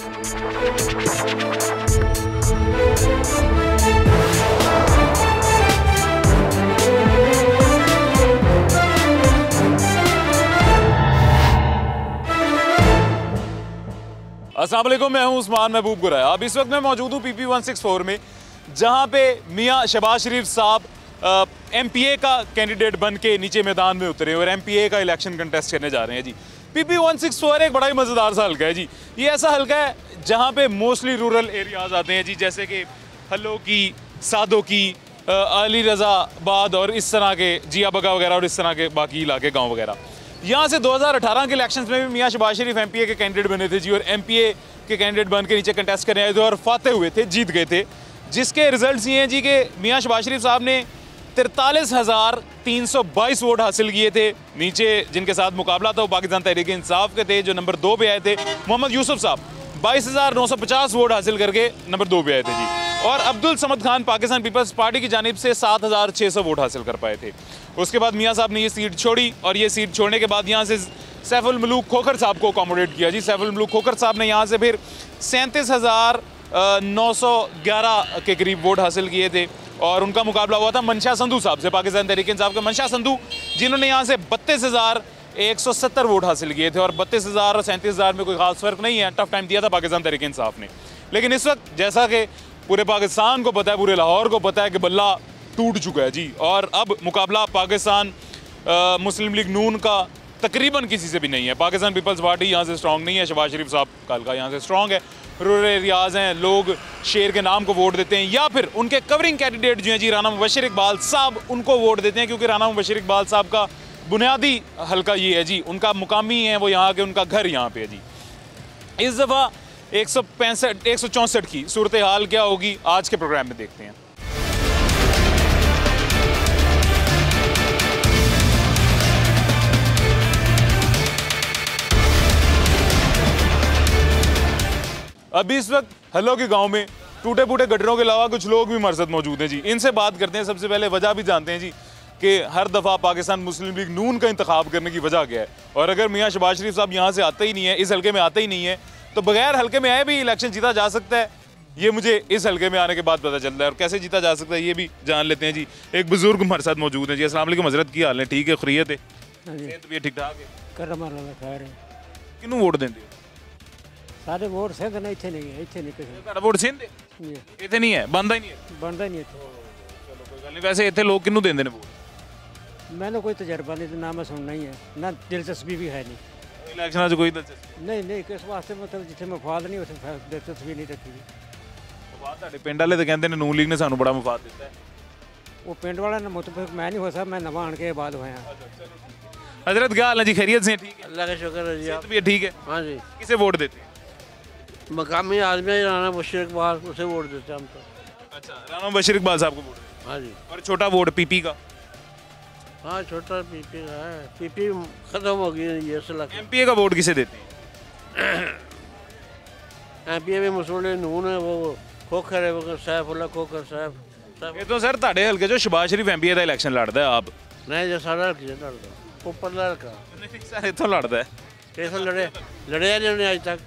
अस्सलाम वालेकुम, मैं हूं उस्मान महबूब गुराया। अब इस वक्त मैं मौजूद हूं PP 164 में, जहां पे मियां शहबाज शरीफ साहब MPA का कैंडिडेट बन के नीचे मैदान में उतरे और MPA का इलेक्शन कंटेस्ट करने जा रहे हैं जी। PP 164 एक बड़ा ही मज़ेदार सा हल्का है जी। ये ऐसा हल्का है जहाँ पे मोस्टली रूरल एरियाज़ आते हैं जी, जैसे कि हल्लो की, सादो की, अली रज़ाबाद और इस तरह के जिया बगा वगैरह और इस तरह के बाकी इलाके गाँव वगैरह। यहाँ से 2018 के इलेक्शंस में भी मियां शहबाज शरीफ MPA के कैंडिडेट बने थे जी, और MPA के कैंडिडेट बन के नीचे कंटेस्ट करने आए थे और फाते हुए थे, जीत गए थे। जिसके रिजल्ट्स ये हैं जी कि मियां शहबाज शरीफ साहब ने 43,322 वोट हासिल किए थे। नीचे जिनके साथ मुकाबला था वो पाकिस्तान तहरीक इंसाफ के थे, जो नंबर 2 पे आए थे। मोहम्मद यूसुफ साहब 22,950 वोट हासिल करके नंबर 2 पे आए थे जी। और अब्दुल समद खान पाकिस्तान पीपल्स पार्टी की जानिब से 7,600 वोट हासिल कर पाए थे। उसके बाद मियां साहब ने ये सीट छोड़ी और ये सीट छोड़ने के बाद यहाँ से सैफुल मलूक खोखर साहब को अकोमोडेट किया जी। सैफुल मलूक खोखर साहब ने यहाँ से फिर 37,911 के करीब वोट हासिल किए थे और उनका मुकाबला हुआ था मंशा संधू साहब से, पाकिस्तान तहरीक इंसाफ के मंशा संधू, जिन्होंने यहाँ से 32,170 वोट हासिल किए थे। और 32,000 और 37,000 में कोई खास फर्क नहीं है, टफ टाइम दिया था पाकिस्तान तहरीक इंसाफ ने। लेकिन इस वक्त जैसा कि पूरे पाकिस्तान को पता है, पूरे लाहौर को पता है कि बल्ला टूट चुका है जी, और अब मुकाबला पाकिस्तान मुस्लिम लीग नून का तकरीबन किसी से भी नहीं है। पाकिस्तान पीपल्स पार्टी यहाँ से स्ट्रॉन्ग नहीं है, शहबाज शरीफ साहब कल का यहाँ से स्ट्रॉन्ग है। रूरल एरियाज़ हैं, लोग शेर के नाम को वोट देते हैं या फिर उनके कवरिंग कैंडिडेट जो हैं जी राना मुबशर इकबाल साहब, उनको वोट देते हैं, क्योंकि राना मुबशर इकबाल साहब का बुनियादी हल्का ये है जी, उनका मुकामी है वो यहाँ के, उनका घर यहाँ पे है जी। इस दफ़ा 164 की सूरत हाल क्या होगी आज के प्रोग्राम में देखते हैं। अभी इस वक्त हल्लो के गांव में टूटे फूटे गटरों के अलावा कुछ लोग भी मरसद मौजूद हैं जी। इनसे बात करते हैं। सबसे पहले वजह भी जानते हैं जी कि हर दफ़ा पाकिस्तान मुस्लिम लीग नून का इंतखाब करने की वजह क्या है, और अगर मियां शहबाज शरीफ साहब यहाँ से आते ही नहीं है, इस हल्के में आते ही नहीं है, तो बगैर हल्के में आए भी इलेक्शन जीता जा सकता है। ये मुझे इस हल्के में आने के बाद पता चलता है, और कैसे जीता जा सकता है ये भी जान लेते हैं जी। एक बुजुर्ग हमारे साथ मौजूद है जी। अस्सलाम वालेकुम हज़रत, की हाल है? ठीक है, खैरियत है? ठीक ठाक है? किनू वोट देंगे? सारे वोट सिंध ने, इत्थे नहीं है, इत्थे नहीं किसी वोट सिंध इत्थे नहीं है, बनता ही नहीं है, बनता ही नहीं इत्थे। चलो कोई गल नहीं। वैसे इत्थे लोग किनू देंदे ने वोट? मैंने कोई तजर्बा नहीं, ना मैं सुनना ही है, ना दिलचस्पी भी है नहीं इलेक्शन च कोई दिलचस्पी नहीं किस वास्ते, मतलब जिथे मफाद नहीं उसे दिलचस्पी नहीं रखी। ਤੁਹਾਡੇ ਪਿੰਡ ਵਾਲੇ ਤਾਂ ਕਹਿੰਦੇ ਨੇ ਨੂਨ ਲੀਗ ਨੇ ਸਾਨੂੰ ਬੜਾ ਮੁਫਾਦ ਦਿੱਤਾ ਹੈ। वो पिंड वाला ने मुतफिक मैं नहीं हो सकता, मैं नवा आन के बाद होया। हजरत क्या हाल है जी? खैरियत से? ठीक है, अल्लाह का शुक्र है जी। भी ठीक है? हाँ जी। किसे वोट देते हैं? मकामी आदमी राना मुबशर इकबाल, उसे वोट देते हैं हम तो। अच्छा, राना मुबशर इकबाल साहब को वोट देते हैं? हाँ जी। और छोटा वोट PP का? हाँ छोटा PP का है, PP खत्म हो गई ये इलाका। MPA का वोट किसे देते हैं? MPA में मुस्लिम नून है, वो खोखर है, वो सैफुल्ला खोखर साहब। ये तो सर ਤੁਹਾਡੇ ਹਲਕੇ ਚੋਂ ਸ਼ਹਬਾਜ਼ ਸ਼ਰੀਫ MPA ਦਾ ਇਲੈਕਸ਼ਨ ਲੜਦਾ ਹੈ ਆਪ? नहीं जो सारा हल्का लड़ता ऊपर लड़का नहीं सर, ਇੱਥੋਂ ਲੜਦਾ ਹੈ। कैसे लड़े नहीं उन्हें आज तक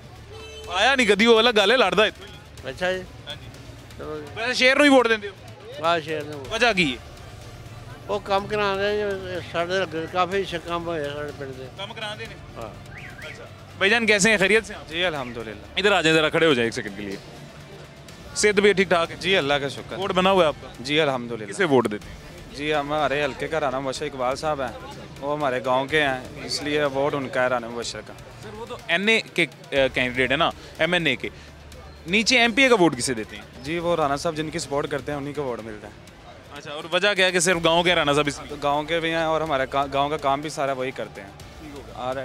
ਆਇਆ ਨਹੀਂ ਕਦੀ, ਉਹ ਵਾਲਾ ਗੱਲ ਹੈ, ਲੜਦਾ ਇੱਥੋਂ ਹੀ। अच्छा जी। ਹਾਂਜੀ, चलो जी। ਵੈਸੇ ਸ਼ੇਰ ਨੂੰ ਹੀ ਵੋਟ ਦਿੰਦੇ ਹੋ? वाह शेर ने ਵਜ੍ਹਾ ਕੀ ਹੈ? वो कम कराते साढ़े काफ़ी काम होया साढ़े पिंड दे। ਕੰਮ ਕਰਾਉਂਦੇ ਨੇ? हाँ। अच्छा भाईजान कैसे हैं? खैरियत से? जी अल्हम्दुलिल्लाह। इधर आ जाए, जरा खड़े हो जाए एक सेकंड के लिए। सेहत भी ठीक ठाक है? जी अल्लाह का शुक्र। वोट बना हुआ है आपका? जी अल्हम्दुलिल्लाह। किसे वोट देते हैं? जी हमारे हल्के का राना मुबशर इकबाल साहब हैं, वो हमारे गांव के हैं, इसलिए वोट उनका है राना मुबशर का। सर वो तो NA के कैंडिडेट है ना, MNA के। नीचे MPA का वोट किसे देते हैं? जी वो राना साहब जिनकी सपोर्ट करते हैं उन्हीं को वोट मिलता है। अच्छा, और वजह क्या है कि सिर्फ गाँव के राना साहब? तो गाँव के भी हैं और हमारे गाँव का काम भी सारा वही करते हैं।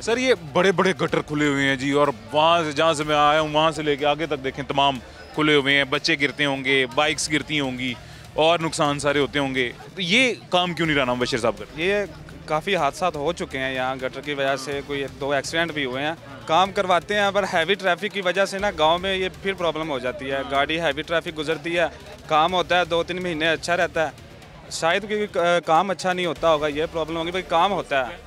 सर ये बड़े बड़े गटर खुले हुए हैं जी, और वहाँ से जहाँ से मैं आया हूँ वहाँ से लेके आगे तक देखें तमाम खुले हुए हैं। बच्चे गिरते होंगे, बाइक्स गिरती होंगी और नुकसान सारे होते होंगे, तो ये काम क्यों नहीं राना मुबशर साहब करते? ये काफ़ी हादसा हो चुके हैं यहाँ गटर की वजह से, कोई 2 एक्सीडेंट भी हुए हैं। काम करवाते हैं पर हैवी ट्रैफिक की वजह से ना गांव में ये फिर प्रॉब्लम हो जाती है। गाड़ी हैवी ट्रैफिक गुजरती है, काम होता है 2-3 महीने अच्छा रहता है, शायद क्योंकि काम अच्छा नहीं होता होगा, ये प्रॉब्लम होगी। भाई काम होता है,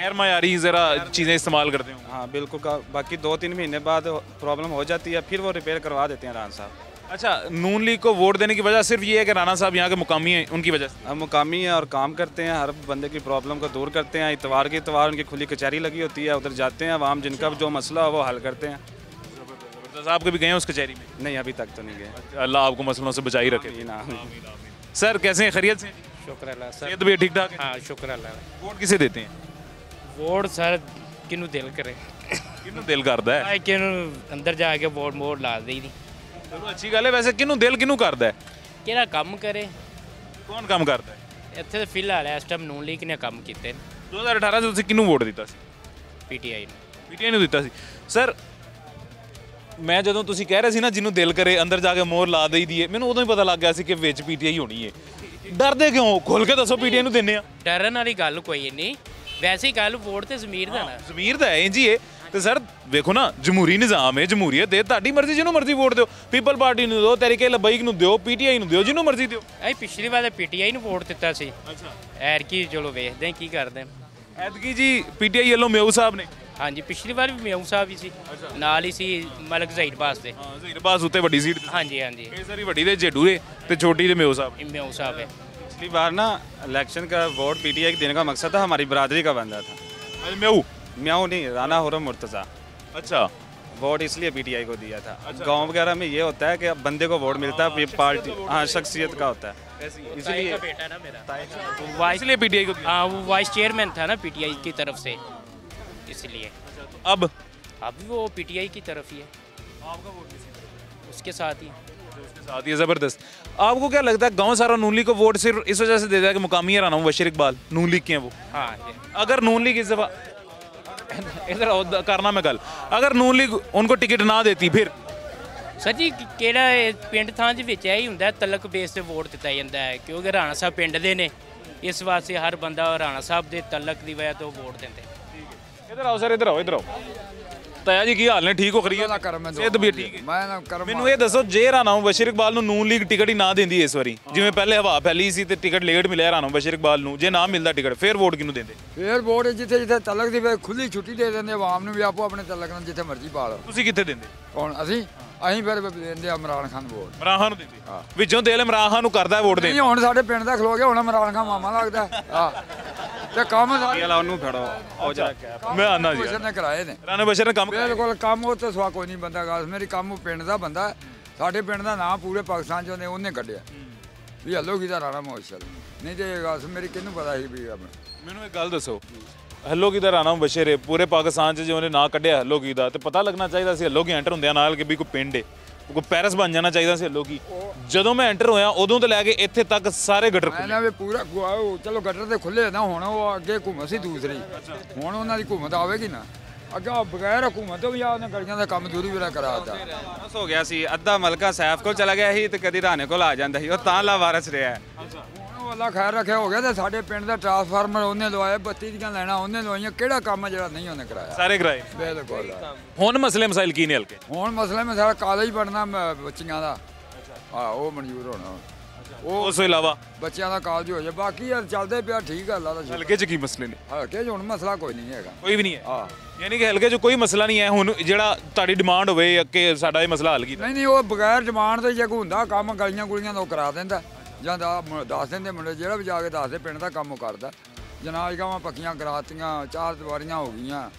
गैर मयारी ज़रा चीज़ें इस्तेमाल करते हो? हाँ बिल्कुल बाकी 2-3 महीने बाद प्रॉब्लम हो जाती है, फिर वो रिपेयर करवा देते हैं राना साहब। अच्छा, नून लीग को वोट देने की वजह सिर्फ ये है कि राना साहब यहाँ के मुकामी हैं, उनकी वजह से? हम मुकामी हैं और काम करते हैं, हर बंदे की प्रॉब्लम को दूर करते हैं। इतवार के इतवार उनकी खुली कचहरी लगी होती है, उधर जाते हैं, आवाम जिनका जो मसला हो वो हल करते हैं। साहब कभी गए हैं उस कचहरी में? नहीं अभी तक तो नहीं गए। अल्लाह आपको मसलों से बचाई रखे। जी ना। सर कैसे हैं, खैरियत से? शुक्र अल्लाह सर। सेहत भी ठीक ठाक है? हाँ शुक्र अल्लाह। वोट किसे देते हैं? वोट सर किनू दिल करे, किनू दिल करता है? किनू अंदर जाके वोट मोड़ ला दी दी। चलो अच्छी गल है। वैसे किनू दिल किनू करता है? ਕਿਹੜਾ ਕੰਮ ਕਰੇ। कौन काम करता है? ਇੱਥੇ ਤਾਂ ਫਿਲਹਾਲ ਇਸ ਟਾਈਮ ਨੂਨ ਲੀਗ ਨੇ ਕੰਮ ਕੀਤੇ 2018 ਚ ਤੁਸੀਂ ਕਿਹਨੂੰ ਵੋਟ ਦਿੱਤਾ ਸੀ? ਪੀਟੀਆਈ ਨੂੰ। ਪੀਟੀਆਈ ਨੂੰ ਦਿੱਤਾ ਸੀ। ਸਰ ਮੈਂ ਜਦੋਂ ਤੁਸੀਂ ਕਹਿ ਰਹੇ ਸੀ ਨਾ ਜਿਹਨੂੰ ਦਿਲ ਕਰੇ ਅੰਦਰ ਜਾ ਕੇ ਮੋਹਰ ਲਾ ਦੇਈ ਦੀ ਹੈ, ਮੈਨੂੰ ਉਦੋਂ ਹੀ ਪਤਾ ਲੱਗ ਗਿਆ ਸੀ ਕਿ ਵਿੱਚ ਪੀਟੀਆਈ ਹੋਣੀ ਹੈ। ਡਰਦੇ ਕਿਉਂ? ਖੁੱਲ ਕੇ ਦੱਸੋ, ਪੀਟੀਆਈ ਨੂੰ ਦਿੰਨੇ ਆ। ਡਰਨ ਵਾਲੀ ਗੱਲ ਕੋਈ ਨਹੀਂ, ਵੈਸੇ ਹੀ ਗੱਲ ਵੋਟ ਤੇ ਜ਼ਮੀਰ ਦਾ ਨਾ। ਜ਼ਮੀਰ ਦਾ ਹੈ ਇੰਜ ਹੀ ਹੈ। ਤੇ ਸਰ ਵੇਖੋ ਨਾ, ਜਮਹੂਰੀ ਨਿਜ਼ਾਮ ਹੈ, ਜਮਹੂਰੀਅਤ ਹੈ, ਤੁਹਾਡੀ ਮਰਜ਼ੀ, ਜਿਹਨੂੰ ਮਰਜ਼ੀ ਵੋਟ ਦਿਓ। ਪੀਪਲ ਪਾਰਟੀ ਨੂੰ ਦਿਓ, ਤਹਿਰੀਕੇ ਲਬਾਈਕ ਨੂੰ ਦਿਓ, ਪੀਟੀਆਈ ਨੂੰ ਦਿਓ, ਜਿਹਨੂੰ ਮਰਜ਼ੀ ਦਿਓ। ਅਸੀਂ ਪਿਛਲੀ ਵਾਰ ਪੀਟੀਆਈ ਨੂੰ ਵੋਟ ਦਿੱਤਾ ਸੀ। ਅੱਛਾ, ਐਰ ਕੀ ਚਲੋ ਵੇਖਦੇ ਹਾਂ ਕੀ ਕਰਦੇ। ਐਤਕੀ ਜੀ ਪੀਟੀਆਈ ਵੱਲੋਂ ਮਿਊ ਸਾਹਿਬ ਨੇ। ਹਾਂਜੀ ਪਿਛਲੀ ਵਾਰ ਵੀ ਮਿਊ ਸਾਹਿਬ ਹੀ ਸੀ, ਨਾਲ ਹੀ ਸੀ ਮਲਕ ਜ਼ਹੀਰ ਬਾਸ ਦੇ। ਹਾਂ, ਜ਼ਹੀਰ ਬਾਸ ਉੱਤੇ ਵੱਡੀ ਸੀਟ। ਹਾਂਜੀ ਹਾਂਜੀ ਇਹ ਸਾਰੀ ਵੱਡੀ ਦੇ ਜੇਡੂ ਦੇ ਤੇ ਛੋਟੀ ਦੇ ਮਿਊ ਸਾਹਿਬ। ਮਿਊ ਸਾਹਿਬ ਹੈ। पिछली बार ना इलेक्शन का वोट पीटीआई को देने का मकसद था, हमारी बरादरी का बंदा था। ਅੱਜ ਮਿਊ। म्याऊ नहीं, राना हुर्रम मुर्तज़ा। अच्छा, वोट इसलिए पीटीआई को दिया था। गांव वगैरह में ये होता है कि अब बंदे को वोट मिलता है, पार्टी हाँ शख्सियत का होता है, इसलिए बेटा ना मेरा इसलिए पीटीआई को दिया। हाँ वो वाइस चेयरमैन था ना पीटीआई की तरफ से, इसलिए अब अब वो पीटीआई की तरफ ही है। आपका वोट किसी तरफ? उसके साथ ही उसके साथ ही है। जबरदस्त। आपको क्या लगता है गांव सारा नून लीग को वोट सिर्फ इस वजह से देता है कि मुकामी है राना मुबशिर इकबाल नून लीग के हैं वो? हाँ अगर नून लीग इस दफा इधर करना मैं गल, अगर नून लीग उनको टिकट ना देती फिर? ਸਰ ਜੀ ਕਿਹੜਾ ਪਿੰਡ ਥਾਂ ਦੇ ਵਿੱਚ ਇਹੀ ਹੁੰਦਾ ਤਲਕ ਬੇਸ ਤੇ ਵੋਟ ਦਿੱਤਾ ਜਾਂਦਾ ਹੈ, ਕਿਉਂਕਿ ਰਾਣਾ ਸਾਹਿਬ ਪਿੰਡ ਦੇ ਨੇ, ਇਸ ਵਾਸਤੇ ਹਰ ਬੰਦਾ ਰਾਣਾ ਸਾਹਿਬ ਦੇ ਤਲਕ ਦੀ ਵਜ੍ਹਾ ਤੋਂ ਵੋਟ ਦਿੰਦੇ। इधर आओ सर, इधर आओ, इधर आओ। ਤਾਇਆ ਜੀ ਕੀ ਹਾਲ ਨੇ? ਠੀਕ ਹੋ? ਖਰੀਏ ਸਿਹਤ ਵੀ ਠੀਕ ਹੈ? ਮੈਂ ਨਾ ਕਰਮ ਮੈਨੂੰ ਇਹ ਦੱਸੋ, ਜੇ ਰਾਣਾ ਮੁਬਸ਼ਿਰ ਇਕਬਾਲ ਨੂੰ ਨੂਨ ਲੀਗ ਟਿਕਟ ਹੀ ਨਾ ਦਿੰਦੀ ਇਸ ਵਾਰੀ, ਜਿਵੇਂ ਪਹਿਲੇ ਹਵਾ ਫੈਲੀ ਸੀ ਤੇ ਟਿਕਟ ਲੇਟ ਮਿਲਿਆ ਰਾਣਾ ਮੁਬਸ਼ਿਰ ਇਕਬਾਲ ਨੂੰ, ਜੇ ਨਾ ਮਿਲਦਾ ਟਿਕਟ ਫਿਰ ਵੋਟ ਕਿਹਨੂੰ ਦਿੰਦੇ? ਫੇਰ ਵੋਟ ਜਿੱਥੇ ਜਿੱਥੇ ਤਲਕ ਦੀ ਖੁੱਲੀ ਛੁੱਟੀ ਦੇ ਦਿੰਦੇ ਆਵਾਮ ਨੂੰ, ਵੀ ਆਪੋ ਆਪਣੇ ਤਲਕ ਨਾਲ ਜਿੱਥੇ ਮਰਜ਼ੀ ਪਾ ਲਓ। ਤੁਸੀਂ ਕਿੱਥੇ ਦਿੰਦੇ? ਕੌਣ? ਅਸੀਂ ਫਿਰ ਦਿੰਦੇ ਆ ਇਮਰਾਨ ਖਾਨ ਨੂੰ ਵੋਟ। ਇਮਰਾਨ ਖਾਨ ਨੂੰ ਦਿੰਦੇ? ਵਿੱਚੋਂ ਦਿਲ ਇਮਰਾਨ ਖਾਨ ਨੂੰ ਕਰਦਾ ਵੋਟ ਨਹੀਂ ਦੇ? ਹੁਣ ਸਾਡੇ ਪਿੰਡ ਦਾ ਖਲੋ ਗਿਆ, ਹੁਣ ਇਮਰਾਨ ਖਾਨ ਮਾਮਾ ਲੱਗਦਾ। ਹਾਂ ਤੇ ਕੰਮ ਸਾਰੇ ਉਹਨੂੰ ਫੜੋ ਹੋ ਜਾ ਮੈਂ ਆਨਾ ਜੀ, ਬਸ਼ਰ ਨੇ ਕਰਾਏ ਨੇ। ਰਾਣਾ ਬਸ਼ਰ ਨੇ ਕੰਮ ਬਿਲਕੁਲ ਕੰਮ ਉਹ ਤੇ ਸਵਾ ਕੋਈ ਨਹੀਂ ਬੰਦਾ ਗਾ। ਮੇਰੀ ਕੰਮ ਉਹ ਪਿੰਡ ਦਾ ਬੰਦਾ, ਸਾਡੇ ਪਿੰਡ ਦਾ ਨਾਮ ਪੂਰੇ ਪਾਕਿਸਤਾਨ 'ਚ ਉਹਨੇ ਕੱਢਿਆ ਵੀ ਹੱਲੋ ਕੀ ਦਾ ਰਾਣਾ ਮੁਬਸ਼ਰ, ਨਹੀਂ ਤੇ ਗੱਲ ਮੇਰੀ ਕਿਹਨੂੰ ਪਤਾ ਸੀ ਵੀ ਮੈਨੂੰ ਇੱਕ ਗੱਲ ਦੱਸੋ, ਹੱਲੋ ਕੀ ਦਾ ਰਾਣਾ ਮੁਬਸ਼ਰ ਹੈ, ਪੂਰੇ ਪਾਕਿਸਤਾਨ 'ਚ ਜੇ ਉਹਨੇ ਨਾਂ ਕੱਢਿਆ ਹੱਲੋ ਕੀ ਦਾ, ਤੇ ਪਤਾ ਲੱਗਣਾ ਚਾਹੀਦਾ ਸੀ ਹੱਲੋ ਕੀ ਐਂਟਰ ਹੁੰਦਿਆਂ ਨਾਲ ਕਿ ਵੀ ਕੋਈ ਪਿੰਡ ਹੈ, ਕੋਈ ਪੈਰਿਸ ਬਣ ਜਾਣਾ ਚਾਹੀਦਾ ਸੀ ਹੱਲੋ ਕੀ। ਜਦੋਂ ਮੈਂ ਐਂਟਰ ਹੋਇਆ ਉਦੋਂ ਤੋਂ ਲੈ ਕੇ ਇੱਥੇ ਤੱਕ ਸਾਰੇ ਗਟਰ ਮੈਂ ਵੀ ਪੂਰਾ ਚਲੋ ਗਟਰ ਤੇ ਖੁੱਲੇ ਨਾ, ਹੁਣ ਉਹ ਅੱਗੇ ਘੁੰਮਤ ਸੀ ਦੂਸਰੀ, ਹੁਣ ਉਹਨਾਂ ਦੀ ਘੁੰਮਤ ਆਵੇਗੀ ਨਾ। ਅੱਗੇ ਬਗੈਰ ਹਕੂਮਤ ਤੋਂ ਵੀ ਆ ਉਹਨੇ ਗਲੀਆਂ ਦਾ ਕੰਮ ਦੂਰੀ ਵੀਰਾ ਕਰਾ ਦਿੱਤਾ। ਬਸ ਹੋ ਗਿਆ ਸੀ, ਅੱਧਾ ਮਲਕਾ ਸੈਫ ਕੋਲ ਚਲਾ ਗਿਆ ਸੀ ਤੇ ਕਦੀ ਰਾਣੇ ਕੋਲ ਆ ਜਾਂਦਾ ਸੀ, ਉਹ ਤਾਂ ਲਾਵਾਰਸ ਰਿਹਾ ਹੈ। ਹੁਣ ਉਹ ਅੱਲਾ ਖੈਰ ਰੱਖਿਆ ਹੋ ਗਿਆ। ਤੇ ਸਾਡੇ ਪਿੰਡ ਦਾ ਟਰਾਂਸਫਾਰਮਰ ਉਹਨੇ ਲਵਾਇਆ, ਬੱਤੀ ਦੀਆਂ ਲਾਈਨਾਂ ਉਹਨੇ ਲਵਾਈਆਂ, ਕਿਹੜਾ ਕੰਮ ਜਿਹੜਾ ਨਹੀਂ ਉਹਨੇ ਕਰਾਇਆ? ਸਾਰੇ ਕਰਾਏ। ਬਿਲਕੁਲ। ਹੁਣ ਮਸਲੇ ਮਸਾਇਲ ਕੀ ਨੇ ਹਲਕੇ? ਹੁਣ ਮਸਲੇ ਮੈਂ ਸਾਰਾ ਕਾਲਜ ਪੜਨਾ ਬੱਚਿਆਂ ਦਾ, ਉਹ ਮਨਜ਼ੂਰ ਹੋਣਾ। ਉਹ ਉਸ ਤੋਂ ਇਲਾਵਾ ਬੱਚਿਆਂ ਦਾ ਕਾਲਜ ਹੋ ਜਾ, ਬਾਕੀ ਯਾਰ ਚੱਲਦੇ ਪਿਆ ਠੀਕ ਆ ਅੱਲਾ ਦਾ ਸ਼ੁਕਰ। ਹਲਕੇ 'ਚ ਕੀ ਮਸਲੇ ਨੇ? ਹਲਕੇ 'ਚ ਹੁਣ ਮਸਲਾ ਕੋਈ ਨਹੀਂ ਹੈਗਾ, ਕੋਈ ਵੀ ਨਹੀਂ ਹੈ। ਹਾਂ ਯਾਨੀ ਕਿ ਹਲਕੇ 'ਚ ਕੋਈ ਮਸਲਾ ਨਹੀਂ ਹੈ ਹੁਣ ਜਿਹੜਾ ਤੁਹਾਡੀ ਡਿਮਾਂਡ ਹੋਵੇ ਕਿ ਸਾਡਾ ਇਹ ਮਸਲਾ ਹੱਲ ਕੀਤਾ? ਨਹੀਂ ਉਹ ਬਗੈਰ ਜ਼ਮਾਨ ਤੋਂ ਜੇ ਕੋਈ ਹੁੰਦਾ ਕੰਮ ਗਲੀਆਂ ਗੁਲੀਆਂ ਦਾ ਉਹ ਕਰਾ ਦਿੰਦਾ, ਜਾਂ ਦੱਸ ਦਿੰਦੇ ਮੁੰਡੇ, ਜਿਹੜਾ ਵੀ ਜਾ ਕੇ ਦੱਸਦੇ ਪਿੰਡ ਦਾ ਕੰਮ ਉਹ ਕਰਦਾ। ਜਨਾਜ਼ਗਾਹਾਂ ਪੱਕੀਆਂ ਕਰਾਤੀਆਂ, 4 ਦੀਵਾਰੀਆਂ ਹੋ ਗਈਆਂ,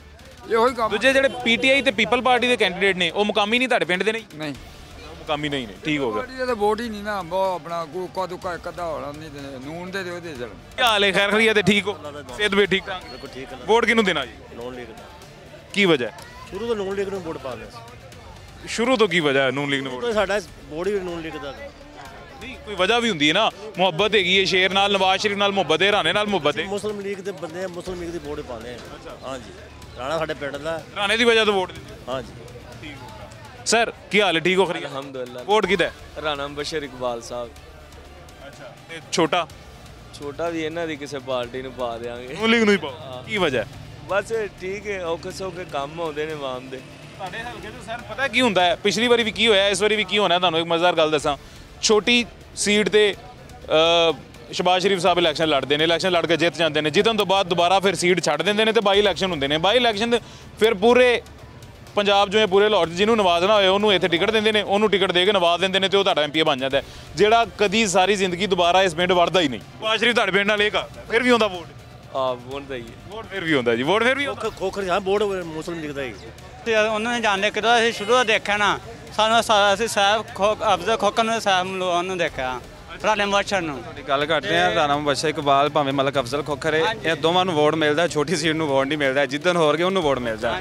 ਇਹੋ ਹੀ ਕੰਮ। ਦੂਜੇ ਜਿਹੜੇ ਪੀਟੀਆਈ ਤੇ ਪੀਪਲ ਪਾਰਟੀ ਦੇ ਕੈਂਡੀਡੇਟ ਨੇ ਉਹ ਮੁਕਾਮੀ ਨਹੀਂ ਤੁਹਾਡੇ ਪਿੰਡ ਦੇ? ਨਹੀਂ ਮੁਕਾਮੀ ਨਹੀਂ ਨੇ, ਠੀਕ ਹੋ ਗਿਆ। ਪਾਰਟੀ ਦੇ ਵੋਟ ਹੀ ਨਹੀਂ ਨਾ, ਉਹ ਆਪਣਾ ਕੋਕਾ ਦੁੱਕਾ ਇੱਕ ਅੱਧਾ ਹੋਣਾ ਨਹੀਂ ਦੇ, ਨੂਨ ਦੇ ਉਹਦੇ ਚਲ। ਕੀ ਹਾਲ ਹੈ? ਖੈਰ ਖਰੀਆ ਤੇ ਠੀਕ ਹੋ? ਸਿਹਤ ਵੀ ਠੀਕ ਠਾਕ? ਬਿਲਕੁਲ ਠੀਕ ਹੈ। ਵੋਟ ਕਿਹਨੂੰ ਦੇਣਾ ਜੀ? ਨੂਨ ਲੀਗ ਦਾ ਕੀ ਵਜ੍ਹਾ ਹੈ? ਸ਼ੁਰੂ ਤੋਂ ਨੂਨ ਲੀਗ ਨੂੰ ਵੋਟ ਪਾ ਲਿਆ ਸੀ। ਸ਼ੁਰੂ ਤੋਂ ਕੀ ਵਜ੍ਹਾ ਹੈ ਨੂਨ ਲੀਗ ਨੂੰ ਵੋਟ? ਕੋਈ ਸਾਡਾ ਵੋਟ ਹੀ ਨੂਨ ਲੀਗ ਦਾ। ਨਹੀਂ ਕੋਈ ਵਜ੍ਹਾ ਵੀ ਹੁੰਦੀ ਹੈ ਨਾ, ਮੁਹੱਬਤ ਹੈਗੀ ਹੈ ਸ਼ੇਰ ਨਾਲ, ਨਵਾਜ਼ ਸ਼ਰੀਫ ਨਾਲ ਮੁਹੱਬਤ ਹੈ, ਰਾਣੇ ਨਾਲ ਮੁਹੱਬਤ ਹੈ। ਮੁਸਲਿਮ ਲੀਗ ਦੇ ਬੰਦੇ, ਮੁਸਲਿਮ ਲੀਗ ਦੀ ਵੋਟ ਪਾਉਂਦੇ ਆ। ਹਾਂਜੀ ਰਾਣਾ ਸਾਡੇ ਪਿੰਡ ਦਾ, ਰਾਣੇ ਦੀ ਵਜ੍ਹਾ ਤੋਂ ਵੋਟ ਦਿੰਦੇ? ਹਾਂਜੀ। सर की हाल है? ठीक हो? खरी अल्हम्दुलिल्लाह। वोट किधर? राणा मुबशिर इकबाल साहब। अच्छा ते छोटा छोटा भी इन्हां दी किसी पार्टी ਨੂੰ ਪਾ ਦੇਾਂਗੇ। ਨੂੰ ਲੀਗ ਨੂੰ ਹੀ ਪਾਓ। ਕੀ ਵਜ੍ਹਾ? ਬਸ ਠੀਕ ਹੈ, ਔਖੇ ਸੌਖੇ ਕੰਮ ਆਉਂਦੇ ਨੇ ਆਵਾਮ ਦੇ। ਤੁਹਾਡੇ ਹਲਕੇ 'ਚ ਸਰ ਪਤਾ ਕੀ ਹੁੰਦਾ ਹੈ, ਪਿਛਲੀ ਵਾਰੀ ਵੀ ਕੀ ਹੋਇਆ, ਇਸ ਵਾਰੀ ਵੀ ਕੀ ਹੋਣਾ, ਤੁਹਾਨੂੰ ਇੱਕ ਮਜ਼ੇਦਾਰ ਗੱਲ ਦੱਸਾਂ। ਛੋਟੀ ਸੀਟ ਤੇ ਸ਼ਬਾਜ਼ ਸ਼ਰੀਫ ਸਾਹਿਬ ਇਲੈਕਸ਼ਨ ਲੜਦੇ ਨੇ, ਇਲੈਕਸ਼ਨ ਲੜ ਕੇ ਜਿੱਤ ਜਾਂਦੇ ਨੇ, ਜਿੱਤਣ ਤੋਂ ਬਾਅਦ ਦੁਬਾਰਾ ਫਿਰ ਸੀਟ ਛੱਡ ਦਿੰਦੇ ਨੇ ਤੇ ਬਾਈ ਇਲੈਕਸ਼ਨ ਹੁੰਦੇ ਨੇ। ਬਾਈ ਇਲੈਕਸ਼ਨ ਫਿਰ ਪੂਰੇ ਪੰਜਾਬ ਜਿਵੇਂ ਪੂਰੇ ਲਾਹੌਰ 'ਚ ਜਿਹਨੂੰ ਨਵਾਜ਼ਣਾ ਹੋਏ ਉਹਨੂੰ ਇੱਥੇ ਟਿਕਟ ਦਿੰਦੇ ਨੇ, ਉਹਨੂੰ ਟਿਕਟ ਦੇ ਕੇ ਨਵਾਜ਼ ਦਿੰਦੇ ਨੇ ਤੇ ਉਹ ਤੁਹਾਡਾ ਐਮਪੀ ਬਣ ਜਾਂਦਾ ਹੈ, ਜਿਹੜਾ ਕਦੀ ਸਾਰੀ ਜ਼ਿੰਦਗੀ ਦੁਬਾਰਾ ਇਸ ਪਿੰਡ ਵੜਦਾ ਹੀ ਨਹੀਂ। ਸ਼ਬਾਜ਼ ਸ਼ਰੀਫ ਤੁਹਾਡੇ ਪਿੰਡ ਨਾਲ ਇਹ ਕਰਦਾ, ਫਿਰ ਵੀ ਆਉਂਦਾ ਵੋਟ? ਆ ਵੋਟ ਦਈਏ, ਵੋਟ ਫਿਰ ਵੀ ਆਉਂਦਾ ਜੀ, ਵੋਟ ਫਿਰ ਵੀ ਆਉਂਦਾ। ਖੋਖਰ ਹਾਂ ਬੋਰਡ ਮੁਸਲਿਮ ਲਿਖਦਾ ਹੀ ਤੇ ਉਹਨਾਂ ਨੇ ਜਾਣਦੇ ਕਿਦੋਂ ਅਸੀਂ ਸ਼ੁਰੂ ਤੋਂ ਦੇਖਿਆ ਨਾ, ਸਾਨੂੰ ਅਸੀਂ ਸਾਹਿਬ ਅਫਜ਼ਲ ਖੋਖਰ ਨੂੰ ਸਾਹਿਬ ਨੂੰ ਦੇਖਿਆ, ਰਾਣਾ ਮੁਬਸ਼ਰ ਨੂੰ। ਤੁਹਾਡੀ ਗੱਲ ਕਰਦੇ ਆ, ਰਾਣਾ ਮੁਬਸ਼ਰ ਇਕਬਾਲ ਭਾਵੇਂ ਮਲਕ ਅਫਜ਼ਲ ਖੋਖਰ ਹੈ, ਇਹ ਦੋਵਾਂ ਨੂੰ ਵੋਟ ਮਿਲਦਾ, ਛੋਟੀ ਸੀਟ ਨੂੰ ਵੋਟ ਨਹੀਂ ਮਿਲਦਾ, ਜਿੱਦਣ ਹੋਰ ਗਏ ਉਹਨੂੰ ਵੋਟ ਮਿਲਦਾ।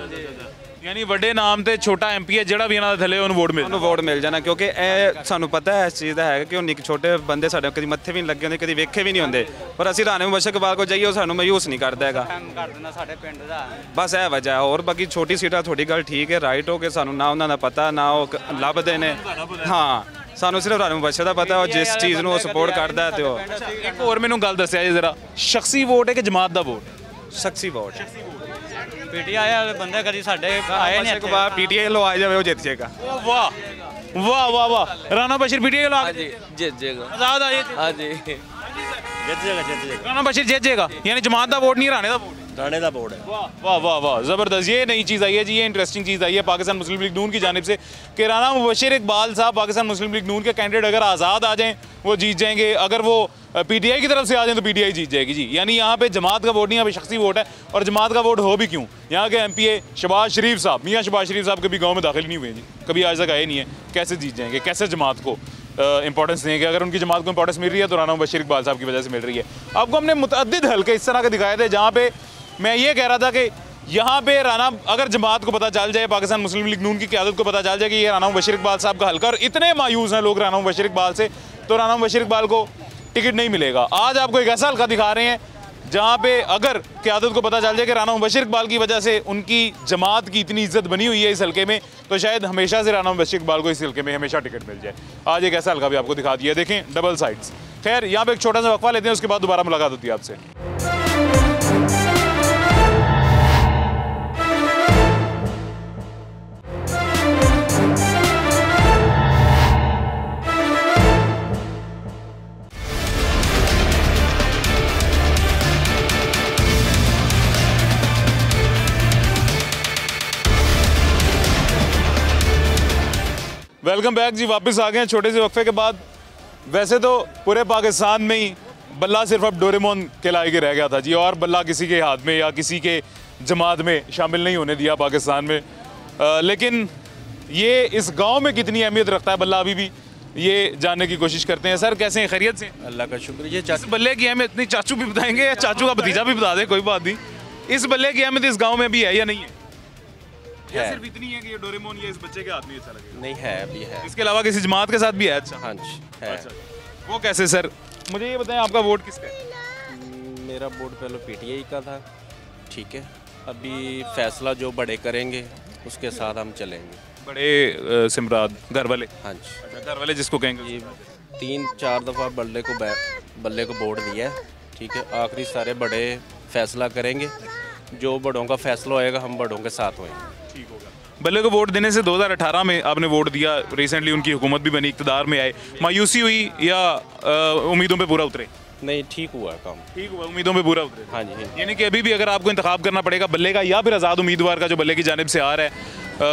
ਯਾਨੀ ਵੱਡੇ ਨਾਮ ਤੇ ਛੋਟਾ ਐਮਪੀ ਹੈ ਜਿਹੜਾ ਵੀ ਇਹਨਾਂ ਦੇ ਥੱਲੇ ਉਹਨੂੰ ਵੋਟ ਮਿਲ ਜਾਣਾ, ਕਿਉਂਕਿ ਇਹ ਸਾਨੂੰ ਪਤਾ ਹੈ ਇਸ ਚੀਜ਼ ਦਾ ਹੈ ਕਿ ਉਹ ਨਿੱਕੇ ਛੋਟੇ ਬੰਦੇ ਸਾਡੇ ਕਦੀ ਮੱਥੇ ਵੀ ਨਹੀਂ ਲੱਗੇ ਹੁੰਦੇ, ਕਦੀ ਵੇਖੇ ਵੀ ਨਹੀਂ ਹੁੰਦੇ, ਪਰ ਅਸੀਂ ਰਾਣਾ ਮੁਬਸ਼ਰ ਇਕਬਾਲ ਕੋਲ ਜਾਈਏ ਉਹ ਸਾਨੂੰ ਮਾਯੂਸ ਨਹੀਂ ਕਰਦਾ ਹੈਗਾ। ਕਰ ਦੇਣਾ ਸਾਡੇ ਪਿੰਡ ਦਾ, ਬਸ ਇਹ ਵਜ੍ਹਾ ਹੈ। ਹੋਰ ਬਾਕੀ ਛੋਟੀ ਸੀਟਾਂ ਤੁਹਾਡੀ ਗੱਲ ਠੀਕ ਹੈ, ਰਾਈਟ ਹੋ ਕੇ ਸਾਨੂੰ ਨਾ ਉਹਨਾਂ ਦਾ ਪਤਾ ਨਾ ਉਹ ਲੱਭਦੇ ਨੇ। ਹਾਂ, ਸਾਨੂੰ ਸਿਰਫ ਰਾਣਾ ਮੁਬਸ਼ਰ ਦਾ ਪਤਾ, ਉਹ ਜਿਸ ਚੀਜ਼ ਨੂੰ ਉਹ ਸਪੋਰਟ ਕਰਦਾ ਤੇ ਉਹ। ਇੱਕ ਹੋਰ ਮੈਨੂੰ ਗੱਲ ਦੱਸਿਆ ਜੀ ਜ਼ਰਾ, ਸ਼ਖਸੀ ਵੋਟ ਹੈ ਕਿ ਜਮਾਤ ਦਾ ਵੋਟ? ਸ਼ਖਸੀ ਵੋਟ। ਪੀਟੀਆਈ ਵਾਲੇ ਬੰਦੇ ਕਦੀ ਸਾਡੇ ਆਏ ਨਹੀਂ ਇੱਥੇ। ਬਾਅਦ ਪੀਟੀਆਈ ਲੋ ਆ ਜਾਵੇ ਉਹ ਜਿੱਤ ਜਾਏਗਾ। ਵਾਹ ਵਾਹ ਵਾਹ ਵਾਹ, ਰਾਣਾ ਬਸ਼ੀਰ ਪੀਟੀਆਈ ਲਾ ਹਾਂਜੀ ਜਿੱਤ ਜਾਏਗਾ। ਆਜ਼ਾਦ ਆਏ ਹਾਂਜੀ ਜਿੱਤ ਜਾਏਗਾ। राना बशीर जीत जाएगा, यानी जमात का वोट नहीं राणे का वोट है। राणे का वोट है। वाह वाह वाह, ज़बरदस्त। ये नई चीज़ आई है जी, ये इंटरेस्टिंग चीज़ आई है पाकिस्तान मुस्लिम लीग नून की जानिब से कि राना मुबशर इकबाल साहब पाकिस्तान मुस्लिम लीग नून के कैंडिडेट अगर आज़ाद आ जाएँ वो जीत जाएंगे, अगर वो पीटीआई की तरफ से आ जाएँ तो पीटीआई जीत जाएगी जी। यानी यहाँ पे जमात का वोट नहीं, यहाँ पे शख्सी वोट है। और जमात का वोट हो भी क्यों, यहाँ के एमपीए शबाज शरीफ साहब, मियाँ शबाज शरीफ साहब कभी गाँव में दाखिल नहीं हुए जी, कभी आज तक आए नहीं है। कैसे जीत जाएंगे, कैसे जमात को इंपॉर्टेंस देंगे? अगर उनकी जमात को इंपॉर्टेंस मिल रही है तो राना बशीर इकबाल साहब की वजह से मिल रही है। आपको हमने मुतअद्दिद हल्के इस तरह के दिखाए थे जहाँ पे मैं ये कह रहा था कि यहाँ पे राना, अगर जमात को पता चल जाए, पाकिस्तान मुस्लिम लीग नून की क़यादत को पता चल जाए कि ये राना बशीर इकबाल साहब का हल्का और इतने मायूस हैं लोग राना बशीर इकबाल से, तो राना बशीर इकबाल को टिकट नहीं मिलेगा। आज आपको एक ऐसा हल्का दिखा रहे हैं जहाँ पे अगर क़यादत को पता चल जाए कि राना बशीर इकबाल की वजह से उनकी जमात की इतनी इज्जत बनी हुई है इस हल्के में, तो शायद हमेशा से राना बशीर इकबाल को इस हल्के में हमेशा टिकट मिल जाए। आज एक ऐसा हल्का भी आपको दिखा दिया, देखें डबल साइड्स। खैर, यहाँ पे एक छोटा सा वक्फा लेते हैं, उसके बाद दोबारा मुलाकात होती है आपसे। वेलकम बैक जी, वापस आ गए हैं छोटे से वक्फे के बाद। वैसे तो पूरे पाकिस्तान में ही बल्ला सिर्फ अब डोरेमोन के लायक रह गया था जी, और बल्ला किसी के हाथ में या किसी के जमात में शामिल नहीं होने दिया पाकिस्तान में। लेकिन ये इस गांव में कितनी अहमियत रखता है बल्ला अभी भी, ये जानने की कोशिश करते हैं। सर कैसे हैं, खैरियत से? अल्लाह का शुक्र। ये इस बल्ले की अहमियत नहीं चाचू भी बताएंगे या चाचू का भतीजा भी बता दे, कोई बात नहीं। इस बल्ले की अहमियत इस गाँव में भी है या नहीं है? या सिर्फ इतनी है कि ये डोरेमोन ये इस बच्चे के हाथ में अच्छा लगेगा? नहीं है, अभी है। इसके अलावा किसी जमात के साथ भी है? अच्छा हाँ जी है। अच्छा, वो कैसे सर, मुझे ये बताएं आपका वोट किसका है? मेरा वोट पहले पीटीआई का था, ठीक है। अभी फैसला जो बड़े करेंगे उसके साथ हम चलेंगे। बड़े सिमराद घर वाले? हाँ जी। अच्छा, घर वाले जिसको कहेंगे। ये 3-4 दफ़ा बल्ले को वोट दिया है, ठीक है। आखिरी सारे बड़े फैसला करेंगे, जो बड़ों का फैसला होएगा हम बड़ों के साथ होएंगे। ठीक होगा। बल्ले को वोट देने से 2018 में आपने वोट दिया, रिसेंटली उनकी हुकूमत भी बनी, इक़्तिदार में आए, मायूसी हुई या उम्मीदों पे पूरा उतरे? नहीं, ठीक हुआ काम। ठीक हुआ, उम्मीदों पे पूरा उतरे। हाँ जी। यानी कि अभी भी अगर आपको इंतखाब करना पड़ेगा बल्ले का या फिर आज़ाद उम्मीदवार का जो बल्ले की जानिब से आ रहा है,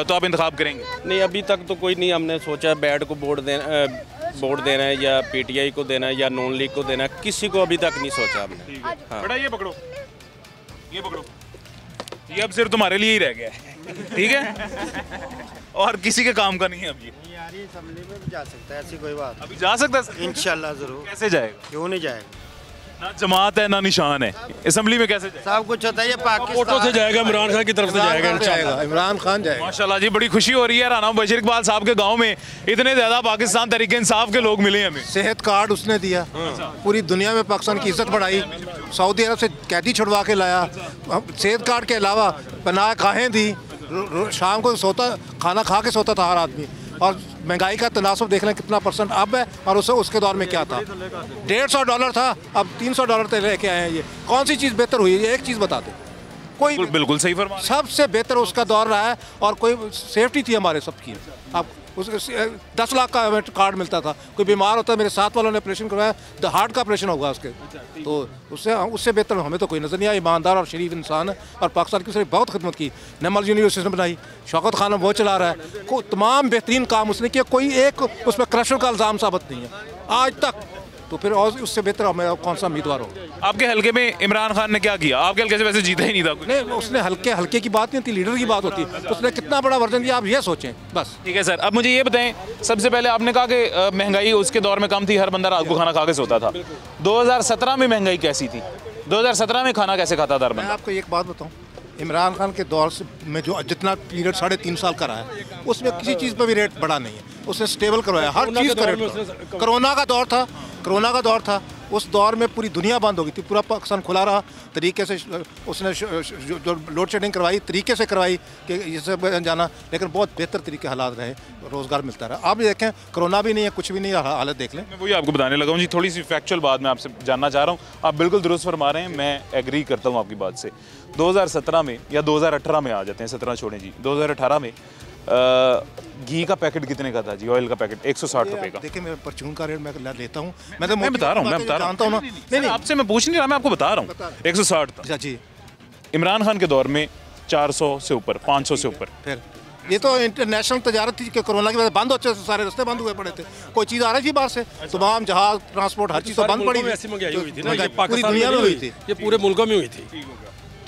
तो आप इंतखाब करेंगे? नहीं, अभी तक तो कोई नहीं। हमने सोचा बैड को वोट देना है या पीटीआई को देना है या नॉन लीग को देना है, किसी को अभी तक नहीं सोचा हमने। हाँ। बड़ा ये पकड़ो, ये पकड़ो, ये अब सिर्फ तुम्हारे लिए ही रह गया है, ठीक है? और किसी के काम का नहीं है अब ये। यार ये असेंबली में भी जा सकता है, ऐसी कोई बात। अभी जा सकता है इंशाल्लाह जरूर। कैसे जाएगा? क्यों नहीं जाएगा? ना जमात है ना निशान है, असेंबली में कैसे जाएगा? सब कुछ होता है, ये पाकिस्तान वोटों से जाएगा, इमरान खान की तरफ से जाएगा, इमरान खान जाएगा। माशाल्लाह जी, बड़ी खुशी हो रही है। राना बशीर इकबाल साहब के गांव में इतने ज़्यादा पाकिस्तान तहरीक इंसाफ के लोग मिले हमें। सेहत कार्ड उसने दिया, पूरी दुनिया में पाकिस्तान की इज्जत बढ़ाई, सऊदी अरब से कैदी छुड़वा के लाया। सेहत कार्ड के अलावा पनाह गाहें दी, शाम को सोता खाना खा के सोता था हर आदमी। और महंगाई का तनासब देख लें कितना % अब है और उसके दौर में क्या था। $150 था, अब $300 तक लेके आए हैं। ये कौन सी चीज़ बेहतर हुई है? एक चीज़ बता दें। कोई बिल्कुल सही फरमा। सबसे बेहतर उसका दौर रहा है और कोई सेफ्टी थी हमारे सबकी। अब उस 10 लाख का हमें कार्ड मिलता था, कोई बीमार होता है, मेरे साथ वालों ने ऑपरेशन करवाया, हार्ट का ऑपरेशन होगा उसके, तो उससे बेहतर हमें तो कोई नज़र नहीं आया। ईमानदार और शरीफ इंसान है और पाकिस्तान की उसने बहुत खिदमत की। नमल यूनिवर्सिटी बनाई, शौकत खान वो चला रहा है, को तमाम बेहतरीन काम उसने किया, कोई एक उसमें करप्शन का इल्ज़ाम साबित नहीं है आज तक। तो फिर और उससे बेहतर हमें कौन सा उम्मीदवार हो? आपके हल्के में इमरान खान ने क्या किया? आपके हल्के से वैसे जीता ही नहीं था कुछ। नहीं, उसने हल्के की बात नहीं थी, लीडर की बात होती है। उसने कितना बड़ा वर्जन दिया आप ये सोचें बस। ठीक है सर, अब मुझे ये बताएं, सबसे पहले आपने कहा कि महंगाई उसके दौर में कम थी, हर बंदा रात को खाना खा के सोता था। 2017 में महंगाई कैसी थी? 2017 में खाना कैसे खाता था हर मैं बंदा? आपको एक बात बताऊं, इमरान खान के दौर से में जो जितना पीरियड 3.5 साल का रहा है, उसमें किसी चीज़ पर भी रेट बढ़ा नहीं है। उसने स्टेबल करवाया हर चीज़ का रेट। कोरोना का दौर था, उस दौर में पूरी दुनिया बंद हो गई थी, पूरा पाकिस्तान खुला रहा तरीके से। उसने जो लोड शेडिंग करवाई तरीके से करवाई कि इससे जाना, लेकिन बहुत बेहतर तरीके हालात रहे, रोज़गार मिलता रहा। आप देखें, कोरोना भी नहीं है, कुछ भी नहीं है, हालत देख लें। मैं वही आपको बताने लगा हूँ जी, थोड़ी सी फैक्चुअल बात मैं आपसे जानना चाह रहा हूँ। आप बिल्कुल दुरुस्त फरमा रहे हैं, मैं एग्री करता हूँ आपकी बात से। 2017 में या 2018 में आ जाते हैं, 17 छोड़ें जी, 2018 में घी का पैकेट कितने का था जी? ऑयल का पैकेट 160 रुपए का। देखिए, मैं परचून का रेट मैं लेता हूँ, मैं बता रहा हूँ, जानता हूँ ना। नहीं, आपसे मैं पूछ नहीं रहा, मैं आपको बता रहा हूँ। 160 था जी। इमरान खान के दौर में 400 से ऊपर, 500 से ऊपर। फिर ये तो इंटरनेशनल तजारत थी कि कोरोना की वजह से बंद होते, सारे रास्ते बंद हुए पड़े थे, कोई चीज़ आ रही थी बाहर से, तमाम जहाज ट्रांसपोर्ट हर चीज़ तो बंद पड़ी। ऐसी महंगाई हुई थी ना, ये पूरी दुनिया में हुई थी, ये पूरे मुल्कों में हुई थी।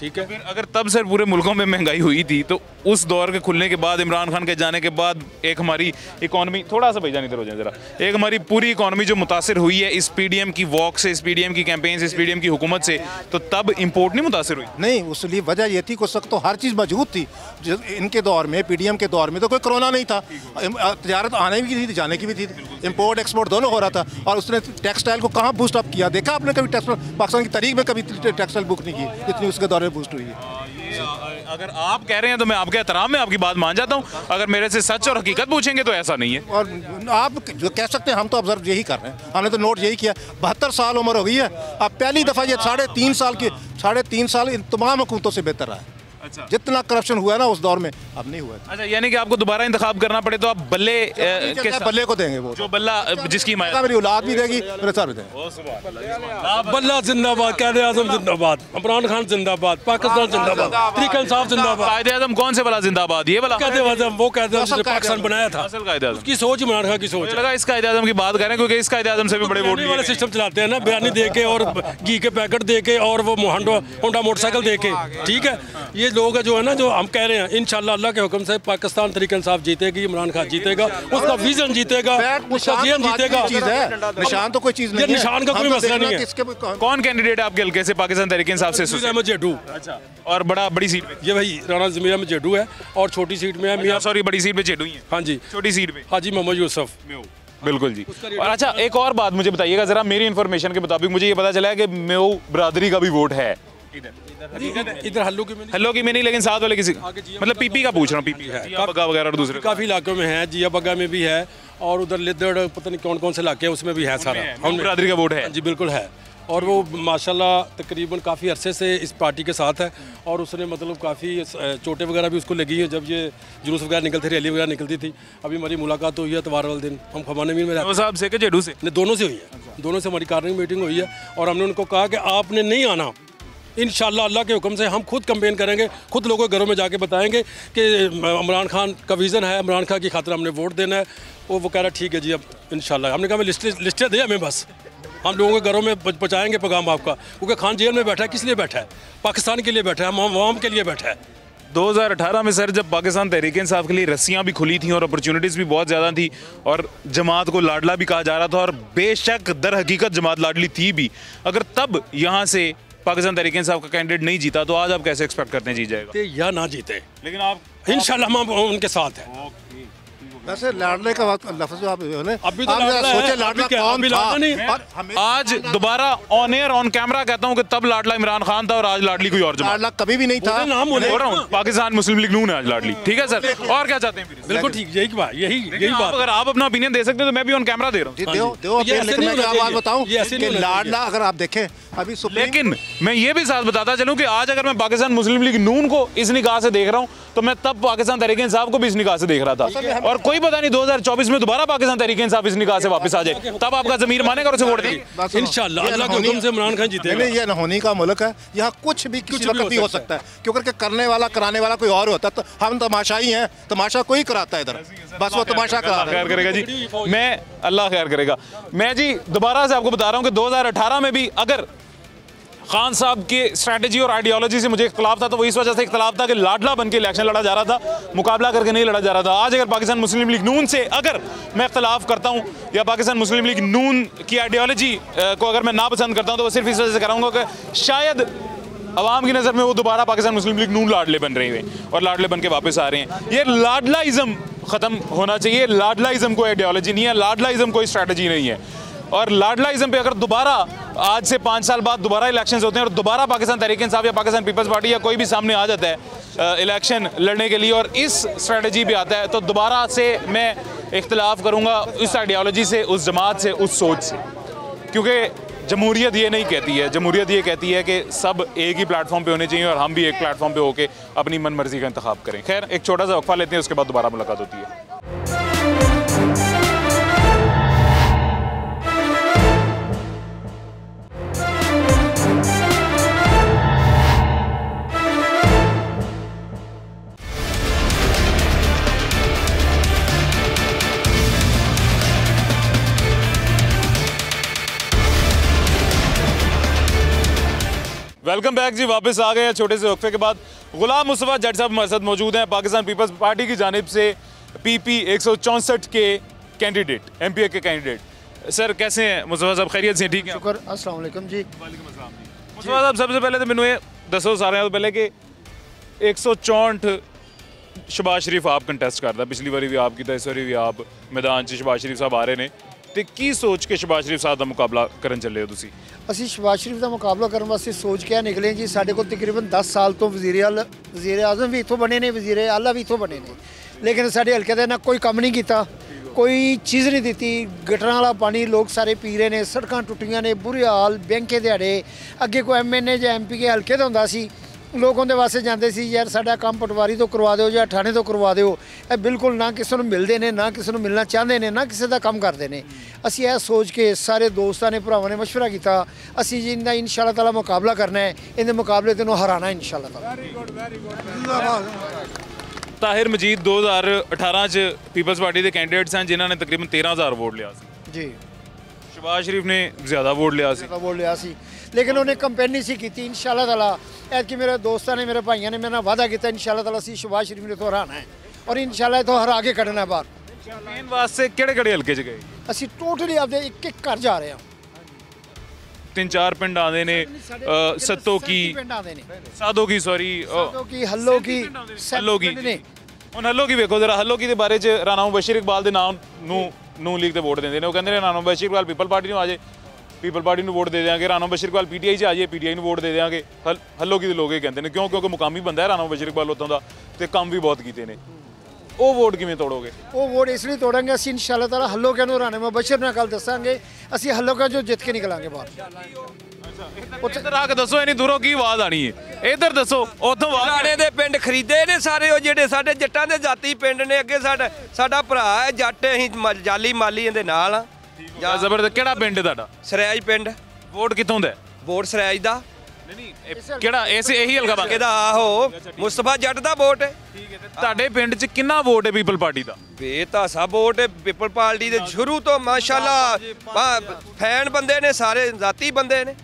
ठीक है, फिर अगर तब सर पूरे मुल्कों में महंगाई हुई थी, तो उस दौर के खुलने के बाद, इमरान खान के जाने के बाद, एक हमारी इकॉनमी, थोड़ा सा भाईजान इधर हो जाए जरा, एक हमारी पूरी इकॉनमी जो मुतासिर हुई है इस पीडीएम की वॉक से, इस पीडीएम की कैंपेन से, इस पीडीएम की हुकूमत से, तो तब इंपोर्ट नहीं मुतासिर हुई? नहीं, उस लिए वजह ये थी कि उस वक्त तो हर चीज़ मौजूद थी। इनके दौर में, पीडीएम के दौर में तो कोई कोरोना नहीं था, तजारत आने की थी, जाने की भी थी, इंपोर्ट एक्सपोर्ट दोनों हो रहा था। और उसने टेक्सटाइल को कहाँ बूस्ट अप किया? देखा आपने कभी टेक्सटाइल पाकिस्तान की तारीख में कभी टेक्सटाइल बुक नहीं की जितनी उसके दौर में बूस्ट हुई है। अगर आप कह रहे हैं तो मैं आपके एहतराम में आपकी बात मान जाता हूं, अगर मेरे से सच और हकीकत पूछेंगे तो ऐसा नहीं है। और आप जो कह सकते हैं, हम तो ऑब्जर्व यही कर रहे हैं, हमने तो नोट यही किया। 72 साल उम्र हो गई है, अब पहली दफ़ा ये 3.5 साल इन तमाम हुकूमतों से बेहतर रहा है। अच्छा। जितना करप्शन हुआ है ना उस दौर में, अब नहीं हुआ। अच्छा, यानी कि आपको दोबारा इंतखाब करना पड़े तो आप बल्ले बल्ले को देंगे, वो जो बल्ला जिसकी मेरी औलाद भी देगी, मेरे सर भी देंगे। बल्ला जिंदाबाद, कायदे आज़म जिंदाबाद, इमरान खान जिंदाबाद, पाकिस्तान जिंदाबाद, तरीक़ा इंसाफ जिंदाबाद। कायदे आज़म कौन से वाला जिंदाबाद? ये वाला कायदे आज़म, वो कायदे आज़म जिसने पाकिस्तान बनाया था, असल कायदे आज़म उसकी सोच इमरान खान की सोच है। लगा इस कायदे आज़म की बात करें, क्योंकि इस कायदे आज़म से भी बड़े वोट वाले सिस्टम चलाते हैं ना, बयानी दे के और घी के पैकेट दे के और वो होंडा मोटरसाइकिल दे के। ठीक है, ये लोग जो है ना, जो हम कह रहे हैं, इंशाल्लाह अल्लाह के हुक्म से पाकिस्तान तरीक़ा इंसाफ जीतेगी, इमरान खान जीतेगा, उसका विजन जीतेगा, उसका विजन जीतेगा। निशान तो कोई चीज़ नहीं है, निशान का कोई मसला नहीं है। कौन कैंडिडेट है आपके हल्के से पाकिस्तान तरीके इंसाफ से? अहमद जेडू। अच्छा, और बड़ी सीट पे? ये भाई राना ज़मीर अहमद जेडू है, और छोटी सीट में है मियां, सॉरी बड़ी सीट पे जेडू ही है। हाँ जी, छोटी सीट पे हाजी मोहम्मद यूसुफ। बिल्कुल जी। और अच्छा, एक और बात मुझे बताइएगा जरा, मेरी इन्फॉर्मेशन के मुताबिक मुझे ये पता चला है कि मेऊ बरादरी का भी वोट है इधर हल्लो की में नहीं, लेकिन साथ वाले किसी, मतलब पीपी का पूछ रहा हूँ, पीपी है बग्गा वगैरह और दूसरे काफ़ी इलाकों में है, जिया बग्गा में भी है, और उधर लिद्दड़ पता नहीं कौन कौन से इलाके हैं उसमें भी है सारा। हम बरादरी का वोट है जी, बिल्कुल है। और वो माशाल्लाह तकरीबन काफ़ी अरसे से इस पार्टी के साथ है, और उसने मतलब काफ़ी चोटें वगैरह भी उसको लगी है जब ये जुलूस वगैरह निकलते, रैली वगैरह निकलती थी। अभी हमारी मुलाकात हुई है इतवार वाले दिन, हम खमाने में रहते साहब से कि जेडू से? दोनों से हुई है, दोनों से हमारी कार्निंग मीटिंग हुई है, और हमने उनको कहा कि आपने नहीं आना, इंशाल्लाह अल्लाह के हुक्म से हम खुद कैंपेन करेंगे, खुद लोगों के घरों में जाके बताएंगे कि इमरान खान का विज़न है, इमरान खान की खातिर हमने वोट देना है। वो कह रहा ठीक है जी, अब इंशाल्लाह। हमने कहा लिस्टें दे हमें, बस हम लोगों के घरों में पहुँचाएंगे पैगाम आपका, क्योंकि खान जेल में बैठा है, किस लिए बैठा है? पाकिस्तान के लिए बैठा है, अवाम के लिए बैठा है। 2018 में सर, जब पाकिस्तान तहरीक इंसाफ के लिए रस्सियाँ भी खुली थी और अपॉर्चुनिटीज़ भी बहुत ज़्यादा थी, और जमात को लाडला भी कहा जा रहा था, और बेशक दर हकीकत जमात लाडली थी भी, अगर तब यहाँ से पाकिस्तान तहरीक इंसाफ का कैंडिडेट नहीं जीता, तो आज आप कैसे एक्सपेक्ट करते हैं जीत जाएगा? या ना जीते, लेकिन आप इंशाल्लाह हम उनके साथ हैं। वैसे लाडले का लफ्ज़ आप अभी तो सोचे लाडला कौन था? आज दोबारा ऑन एयर ऑन कैमरा कहता हूं कि तब लाडला इमरान खान था और आज लाडली कोई और जमात। लाडला कभी भी नहीं था, नाम बोल रहा हूं, पाकिस्तान मुस्लिम लीग नून है आज लाडली। ठीक है सर, और क्या चाहते हैं? बिल्कुल ठीक, यही बात, यही बात। अगर आप अपना ओपिनियन दे सकते हैं तो मैं भी ऑन कैमरा दे रहा हूं। मैं बात बताऊं कि लाडला, अगर आप देखें, अभी लेकिन मैं ये भी साथ बताता चलूं कि आज अगर मैं पाकिस्तान मुस्लिम लीग नून को इस निगाह से देख रहा हूं तो मैं तब पाकिस्तान तहरीक इंसाफ को भी इस निगाह से देख रहा था, और कोई पता नहीं 2024 में दोबारा पाकिस्तान तहरीक इंसाफ इस निगाह से वापस आ जाए, तब आपका ज़मीर मानेगा और उसे वोट देंगे इंशाल्लाह। अल्लाह के हुक्म से इमरान खान जीतेगा। ये अनहोनी का मुल्क है, यहाँ कुछ भी किसी वक्त भी हो सकता है, क्योंकि करने वाला कराने वाला कोई और होता है। तो हम तमाशाई हैं, तमाशा कोई कराता है इधर, बस वो तमाशा करा रहा है। खैर करेगा जी, मैं अल्लाह खैर करेगा। मैं जी दोबारा से आपको बता रहा हूँ कि 2018 में भी अगर खान साहब की स्ट्रैटेजी और आइडियोलॉजी से मुझे इख्तलाफ था, तो वो इस वजह से इख्तलाफ था कि लाडला बन के इलेक्शन लड़ा जा रहा था, मुकाबला करके नहीं लड़ा जा रहा था। आज अगर पाकिस्तान मुस्लिम लीग नून से अगर मैं इख्तलाफ करता हूँ या पाकिस्तान मुस्लिम लीग नून की आइडियोलॉजी को अगर मैं नापसंद करता हूँ, तो वो सिर्फ इस वजह से कराऊंगा कि शायद अवाम की नज़र में वो दोबारा पाकिस्तान मुस्लिम लीग नून लाडले बन रहे हैं और लाडले बन के वापस आ रहे हैं। ये लाडलाइज़म ख़त्म होना चाहिए। लाडलाइज़म कोई आइडियोलॉजी नहीं है, लाडलाइज़म कोई स्ट्रैटेजी नहीं है। और लाडलाइज़म पे अगर दोबारा आज से 5 साल बाद दोबारा इलेक्शंस होते हैं और दोबारा पाकिस्तान तहरीक इंसाफ या पाकिस्तान पीपल्स पार्टी या कोई भी सामने आ जाता है इलेक्शन लड़ने के लिए और इस स्ट्रैटेजी पे आता है, तो दोबारा से मैं इख्तलाफ करूँगा उस आइडियोलॉजी से, उस जमात से, उस सोच से। क्योंकि जमहूरियत ये नहीं कहती है, जमहूरियत ये कहती है कि सब एक ही प्लेटफॉर्म पे होने चाहिए और हम भी एक प्लेटफॉर्म पे होके अपनी मन मर्जी का इंतखाब करें। खैर, एक छोटा सा वक्फा लेते हैं, उसके बाद दोबारा मुलाकात होती है। वेलकम बैक जी, वापस आ गए हैं छोटे से वक्फे के बाद। गुलाम मुस्तफ़ा जट साहब हमारे साथ मौजूद हैं, पाकिस्तान पीपल्स पार्टी की जानिब से PP 164 के कैंडिडेट, MPA के कैंडिडेट। सर कैसे हैं मुस्तफ़ा साहब, खैरियत से ठीक है? शुक्र, अस्सलाम वालेकुम जी। मुस्तफ़ा साहब सबसे पहले तो मैंने दसो सारे तो पहले कि 164 शहबाज शरीफ आप कंटेस्ट करता, पिछली बारी भी आप किया, इस बारी भी आप मैदान च शहबाज शरीफ साहब आ रहे हैं, तो की सोच के शहबाज शरीफ साहब का मुकाबला करन चले हो तुसी? ਅਸੀਂ ਸ਼ਹਬਾਜ਼ ਸ਼ਰੀਫ ਦਾ ਮੁਕਾਬਲਾ ਕਰਨ ਵਾਸਤੇ ਸੋਚ ਕੇ ਨਿਕਲੇ ਜੀ। ਸਾਡੇ ਕੋਲ ਤਕਰੀਬਨ 10 ਸਾਲ ਤੋਂ ਵਜ਼ੀਰ ਆਜ਼ਮ ਵੀ ਇੱਥੋਂ ਬਣੇ ਨੇ, ਵਜ਼ੀਰ ਆਲਾ ਵੀ ਇੱਥੋਂ ਬਣੇ ਨੇ, ਲੇਕਿਨ ਸਾਡੇ ਹਲਕੇ ਦਾ ਨਾ ਕੋਈ ਕੰਮ ਨਹੀਂ ਕੀਤਾ, ਕੋਈ ਚੀਜ਼ ਨਹੀਂ ਦਿੱਤੀ। ਗਟਰਾਂ ਵਾਲਾ ਪਾਣੀ ਲੋਕ ਸਾਰੇ ਪੀ ਰਹੇ ਨੇ, ਸੜਕਾਂ ਟੁੱਟੀਆਂ ਨੇ, ਬੁਰੇ ਹਾਲ, ਬੈਂਕੇ ਦਿਹਾੜੇ। ਅੱਗੇ ਕੋਈ MNA ਜਾਂ MP ਕੇ ਹਲਕੇ ਦਾ ਹੁੰਦਾ ਸੀ, ਲੋਕ ਉਹਦੇ ਵਾਸਤੇ ਜਾਂਦੇ ਸੀ, ਯਾਰ ਸਾਡਾ ਕੰਮ ਪਟਵਾਰੀ ਤੋਂ ਕਰਵਾ ਦਿਓ ਜਾਂ ਥਾਣੇ ਤੋਂ ਕਰਵਾ ਦਿਓ। ਇਹ ਬਿਲਕੁਲ ਨਾ ਕਿਸੇ ਨੂੰ ਮਿਲਦੇ ਨੇ, ਨਾ ਕਿਸੇ ਨੂੰ ਮਿਲਣਾ ਚਾਹੁੰਦੇ ਨੇ, ਨਾ ਕਿਸੇ ਦਾ ਕੰਮ ਕਰਦੇ ਨੇ। ਅਸੀਂ ਇਹ ਸੋਚ ਕੇ ਸਾਰੇ ਦੋਸਤਾਂ ਨੇ, ਭਰਾਵਾਂ ਨੇ ਮਸ਼ਵਰਾ ਕੀਤਾ, ਅਸੀਂ ਜੀ ਇਹਦਾ ਇਨਸ਼ਾਅੱਲਾ ਤਾਲਾ ਮੁਕਾਬਲਾ ਕਰਨਾ ਹੈ, ਇਹਦੇ ਮੁਕਾਬਲੇ ਤੇ ਨੂੰ ਹਰਾਣਾ ਇਨਸ਼ਾਅੱਲਾ ਤਾਲਾ। Very good, very good. Tahir Majid 2018 ਚ ਪੀਪਲਸ ਪਾर्टी ਦੇ ਕੈਂਡੀਡੇਟਸ हैं जिन्होंने तकरीबन 13,000 वोट लिया जी। शहबाज शरीफ ने ज़्यादा वोट लिया सी, लेकिन उन्हें कंपेन नहीं सी की। इंशाअल्लाह ताला ऐतकी मेरे दोस्तों ने, मेरे भाइयों ने मेरे नाल वादा किया, इंशाअल्लाह ताला असीं शहबाज शरीफ ने तो हराना है और इंशाअल्लाह तो हरा के कढ़ना है बाहर। कैंपेन वास्ते किहड़े हल्के च गए? असीं टोटली आपदे एक घर जा रहे हैं। 3-4 पिंड आते ने, सत्तो की, सादो की, सॉरी हल्लो की ਹੁਣ ਹੱਲੋ ਕੀ ਵੇਖੋ ਜਰਾ, ਹੱਲੋ ਕੀ ਦੇ ਬਾਰੇ ਚ ਰਾਣਾ ਮੁਬਸ਼ਰ ਇਕਬਾਲ ਦੇ ਨਾਮ ਨੂੰ ਲੀਗ ਤੇ ਵੋਟ ਦਿੰਦੇ ਨੇ। ਉਹ ਕਹਿੰਦੇ ਨੇ ਰਾਣਾ ਮੁਬਸ਼ਰ ਇਕਬਾਲ ਪੀਪਲ ਪਾਰਟੀ ਨੂੰ ਆ ਜਾਏ, ਪੀਪਲ ਪਾਰਟੀ ਨੂੰ ਵੋਟ ਦੇ ਦੇਵਾਂਗੇ। ਰਾਣਾ ਮੁਬਸ਼ਰ ਇਕਬਾਲ PTI 'ਚ ਆ ਜਾਏ, PTI ਨੂੰ ਵੋਟ ਦੇ ਦੇਵਾਂਗੇ। ਹੱਲੋ ਕੀ ਦੇ ਲੋਕ ਇਹ ਕਹਿੰਦੇ ਨੇ, ਕਿਉਂਕਿ ਮੁਕਾਮੀ ਬੰਦਾ ਹੈ ਰਾਣਾ ਮੁਬਸ਼ਰ ਇਕਬਾਲ ਉੱਥੋਂ ਦਾ, ਤੇ ਕੰਮ ਵੀ ਬਹੁਤ ਕੀਤੇ ਨੇ। ਉਹ ਵੋਟ ਕਿਵੇਂ ਤੋੜੋਗੇ? ਉਹ ਵੋਟ ਇਸ ਲਈ ਤੋੜਾਂਗੇ ਅਸੀਂ ਇਨਸ਼ਾਅੱਲਾ ਤਾਲਾ ਹੱਲੋ ਕੇ ਨੂੰ ਰਾਣਾ ਮੁਬਸ਼ਰ ਨਾਲ ਕੱਲ ਦੱਸਾਂਗੇ, ਅਸੀਂ ਹੱਲੋ ਕੇ ਜੋ ਜਿੱਤ ਕੇ ਨਿਕਲਾਂਗੇ ਬਾਹਰ। ਇੱਧਰ ਆ ਕੇ ਦੱਸੋ, ਇਨੀ ਦੂਰੋਂ ਕੀ ਆਵਾਜ਼ ਆਣੀ ਹੈ? ਇੱਧਰ ਦੱਸੋ, ਉੱਥੋਂ ਰਾਣੇ ਦੇ ਪਿੰਡ ਖਰੀਦੇ ਨੇ ਸਾਰੇ, ਉਹ ਜਿਹੜੇ ਸਾਡੇ ਜੱਟਾਂ ਦੇ ਜਾਤੀ ਪਿੰਡ ਨੇ। ਅੱਗੇ ਸਾਡਾ ਭਰਾ ਹੈ ਜੱਟ, ਅਸੀਂ ਜਾਲੀ ਮਾਲੀ ਇਹਦੇ ਨਾਲ ਆ। ਜ਼ਬਰਦਸਤ। ਕਿਹੜਾ ਪਿੰਡ ਹੈ ਤੁਹਾਡਾ? ਸਰਾਜ ਪਿੰਡ। ਵੋਟ ਕਿੱਥੋਂ ਦਾ? ਵੋਟ ਸਰਾਜ ਦਾ। ਕਿਹੜਾ ਇਹੀ ਹਲਕਾ ਬਣ ਇਹਦਾ? ਆਹੋ, ਮੁਸਤਫਾ ਜੱਟ ਦਾ ਵੋਟ ਹੈ। ਤੁਹਾਡੇ ਪਿੰਡ 'ਚ ਕਿੰਨਾ ਵੋਟ ਹੈ ਪੀਪਲ ਪਾਰਟੀ ਦਾ? ਬੇਤਾਸਾ ਵੋਟ ਹੈ ਪੀਪਲ ਪਾਰਟੀ ਦੇ ਸ਼ੁਰੂ ਤੋਂ, ਮਾਸ਼ਾਅੱਲਾ ਫੈਨ ਬੰਦੇ ਨੇ ਸਾਰੇ, ਜਾਤੀ ਬੰਦੇ ਨੇ।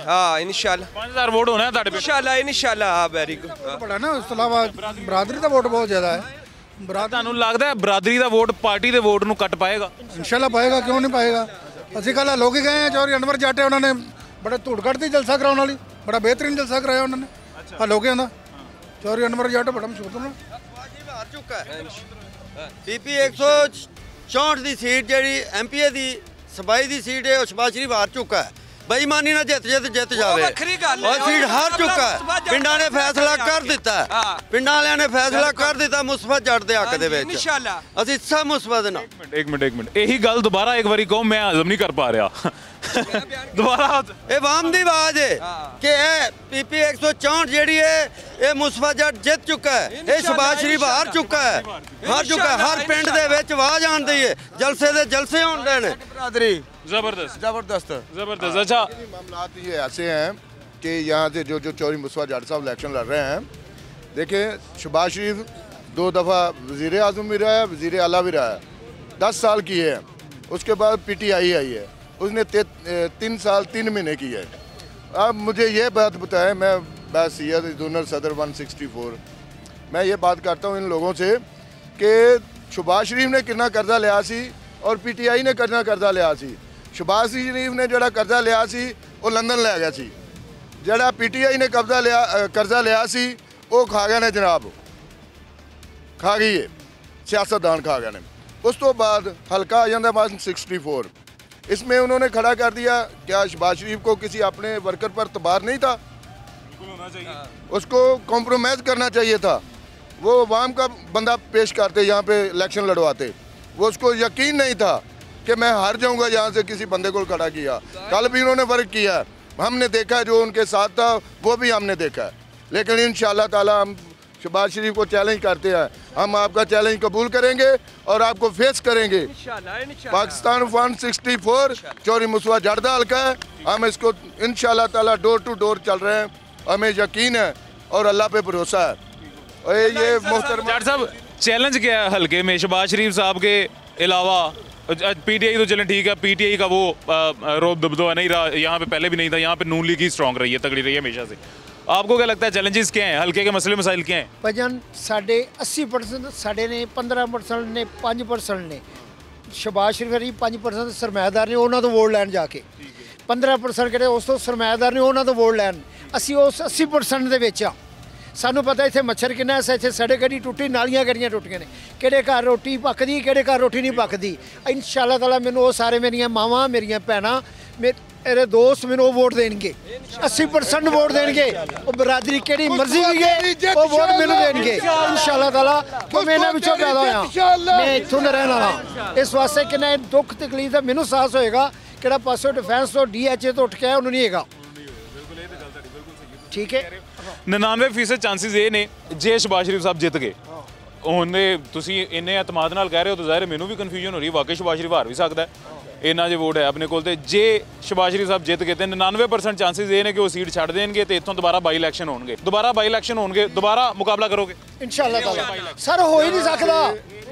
हाँ इंशाल्लाह 5000 वोट होना है ਤੁਹਾਡੇ इंशाल्लाह इंशाल्लाह। हाँ वेरी गुड। बड़ा ना उस अलावा बरादरी का वोट बहुत ज़्यादा है। ਤੁਹਾਨੂੰ ਲੱਗਦਾ ਹੈ ਬਰਾਦਰੀ ਦਾ ਵੋਟ ਪਾਰਟੀ ਦੇ ਵੋਟ ਨੂੰ ਕੱਟ ਪਾਏਗਾ? इंशाल्लाह पाएगा, क्यों नहीं पाएगा। ਅਸੀਂ ਕੱਲ੍ਹ ਲੋਕ ਹੀ ਗਏ हैं चौधरी अनवर जट ਉਹਨਾਂ ਨੇ बड़े धूड़ कट दी जलसा कराने वाली, बड़ा बेहतरीन जलसा कराया उन्होंने। हाँ लोगों का चौधरी अनवर जट बड़ा मशहूर था। हार चुका है। PP 164 ਦੀ ਸੀਟ ਜਿਹੜੀ MPA ਦੀ ਸਬਾਈ ਦੀ ਸੀਟ ਹੈ, ਉਹ ਸ਼ਹਬਾਜ਼ ਸ਼ਰੀਫ ਹਾਰ ਚੁੱਕਾ ਹੈ। बेईमानी ना जित जावे और सीट हार चुका है। पिंडा ने फैसला कर दिता, पिंडा वालियां ने फैसला कर दिता मुस्तफा जट दे हक दे विच। ਅਸੀਂ सब मुस्तफा दे नाल। एक मिनट यही गल दोबारा एक बारी कहो, मैं हजम नहीं कर पा रहा। ਦੁਬਾਰਾ ਇਹ ਆਵਾਮ ਦੀ ਆਵਾਜ਼ ਹੈ ਕਿ ਇਹ ਪੀਪੀ 164 ਜਿਹੜੀ ਹੈ ਇਹ ਮੁਸਤਫਾ ਜੱਟ ਜਿੱਤ ਚੁੱਕਾ ਹੈ, ਇਹ ਸ਼ਬਾਜ਼ ਸ਼ਰੀਫ ਹਾਰ ਚੁੱਕਾ ਹੈ, ਹਾਰ ਚੁੱਕਾ ਹੈ। हर पिंड दे विच आवाज आंदी है, जलसे दे जलसे होंदे ने। बरादरी जबरदस्त जबरदस्त जबरदस्त। अच्छा, मामलात ये ऐसे हैं कि यहाँ से जो चौधरी मुस्तफा जाट साहब इलेक्शन लड़ रहे हैं, देखिए शहबाज शरीफ 2 दफ़ा वज़ीर आज़म भी रहा है, वज़ीर आला भी रहा है, 10 साल की है। उसके बाद PTI आई है, उसने 3 साल 3 महीने की है। अब मुझे ये बात बताएं, मैं बैस सैयद जोनल सदर 164, मैं ये बात करता हूँ इन लोगों से कि शहबाज शरीफ ने कितना कर्जा लिया सी और PTI ने कितना कर्जा लिया सी। शहबाज शरीफ ने जड़ा कर्जा लिया सी वो लंदन लै गया सी, जड़ा PTI ने कर्जा लिया सी वो खा गए ने जनाब, खा गई है, सियासतदान खा गए ने। उस तो बाद हल्का आ जाता 164, इसमें उन्होंने खड़ा कर दिया। क्या शहबाज शरीफ को किसी अपने वर्कर पर तबार नहीं था? उसको कॉम्प्रोमाइज़ करना चाहिए था। वो अवाम का बंदा पेश करते, यहाँ पे इलेक्शन लड़वाते, वो उसको यकीन नहीं था कि मैं हार जाऊंगा यहाँ से किसी बंदे को खड़ा किया। कल भी उन्होंने वर्क किया, हमने देखा है, जो उनके साथ था वो भी हमने देखा है। लेकिन इंशाअल्लाह ताला हम शहबाज शरीफ को चैलेंज करते हैं, हम आपका चैलेंज कबूल करेंगे और आपको फेस करेंगे। पाकिस्तान 164 चौधरी मुस्तफा जाट दा हल्का है, हम इसको इंशाअल्लाह ताला डोर टू डोर चल रहे हैं, हमें यकीन है और अल्लाह पे भरोसा है। और ये मोहतरम जाट साहब, चैलेंज क्या है हल्के में शहबाज शरीफ साहब के अलावा? PTI तो चलें ठीक है, PTI का वो रोब दबदबा नहीं रहा, यहाँ पे पहले भी नहीं था, यहाँ पे नून लीग ही स्ट्रॉन्ग रही है, तगड़ी रही है हमेशा से। आपको क्या लगता है चैलेंजेस क्या हैं, हल्के के मसले मसाइल क्या हैं? भजन साढ़े 80% साढ़े ने, 15% ने, 5% ने शहबाज शरीफ हरी, 5% सरमायादार ने उन्होंने तो वोट लैन जाके, 15% किहड़े उस तो सरमायादार ने उन्होंने तो वोट लैन। असी उस 80% दे विच आ। सानू पता इत्थे मच्छर किन्ना है, इत्थे सड़क कड़ी टुटी, नालियां कड़ियां टुटियां ने, किहड़े घर रोटी पकदी, किहड़े घर रोटी नहीं पकदी। इंशाअल्लाह ताला मैनू वो सारे मेरियां मावां, मेरियां भैणां, मेरे दोस्त मैनू वोट देंगे, 80% वोट देंगे। वो बरादरी केड़ी मर्जी भी है वो वोट मैनू देंगे इंशाअल्लाह ताला। मैं इन्हां विचों पैदा होया, मैं इत्थों दा रहण वाला, इस वास्ते किन्ना दुख तकलीफ दा मैनू एहसास होएगा। किहड़ा पासों डिफेंस तो DHA तो उठ के आया उन्होंने नहीं हैगा, ठीक है। 99% ਚਾਂਸਿਸ ਇਹ ਨੇ ਜੇ ਸ਼ਹਬਾਜ਼ ਸ਼ਰੀਫ ਸਾਹਿਬ ਜਿੱਤ ਗਏ, ਉਹਨੇ ਤੁਸੀਂ ਇੰਨੇ ਇਤਮਾਦ ਨਾਲ ਕਹਿ ਰਹੇ ਹੋ ਤਾਂ ਜ਼ਾਹਿਰ ਮੈਨੂੰ ਵੀ ਕਨਫਿਊਜ਼ਨ ਹੋ ਰਹੀ, ਵਾਕਈ ਸ਼ਹਬਾਜ਼ ਸ਼ਰੀਫ ਹਾਰ ਵੀ ਸਕਦਾ, ਇੰਨਾ ਜੇ ਵੋਟ ਹੈ ਆਪਣੇ ਕੋਲ। ਤੇ ਜੇ ਸ਼ਹਬਾਜ਼ ਸ਼ਰੀਫ ਸਾਹਿਬ ਜਿੱਤ ਗਏ ਤੇ 99% ਚਾਂਸਿਸ ਇਹ ਨੇ ਕਿ ਉਹ ਸੀਟ ਛੱਡ ਦੇਣਗੇ ਤੇ ਇੱਥੋਂ ਦੁਬਾਰਾ ਬਾਈ ਇਲੈਕਸ਼ਨ ਹੋਣਗੇ, ਦੁਬਾਰਾ ਮੁਕਾਬਲਾ ਕਰੋਗੇ इंशाअल्लाह ताला। सर हो ही नहीं सकता,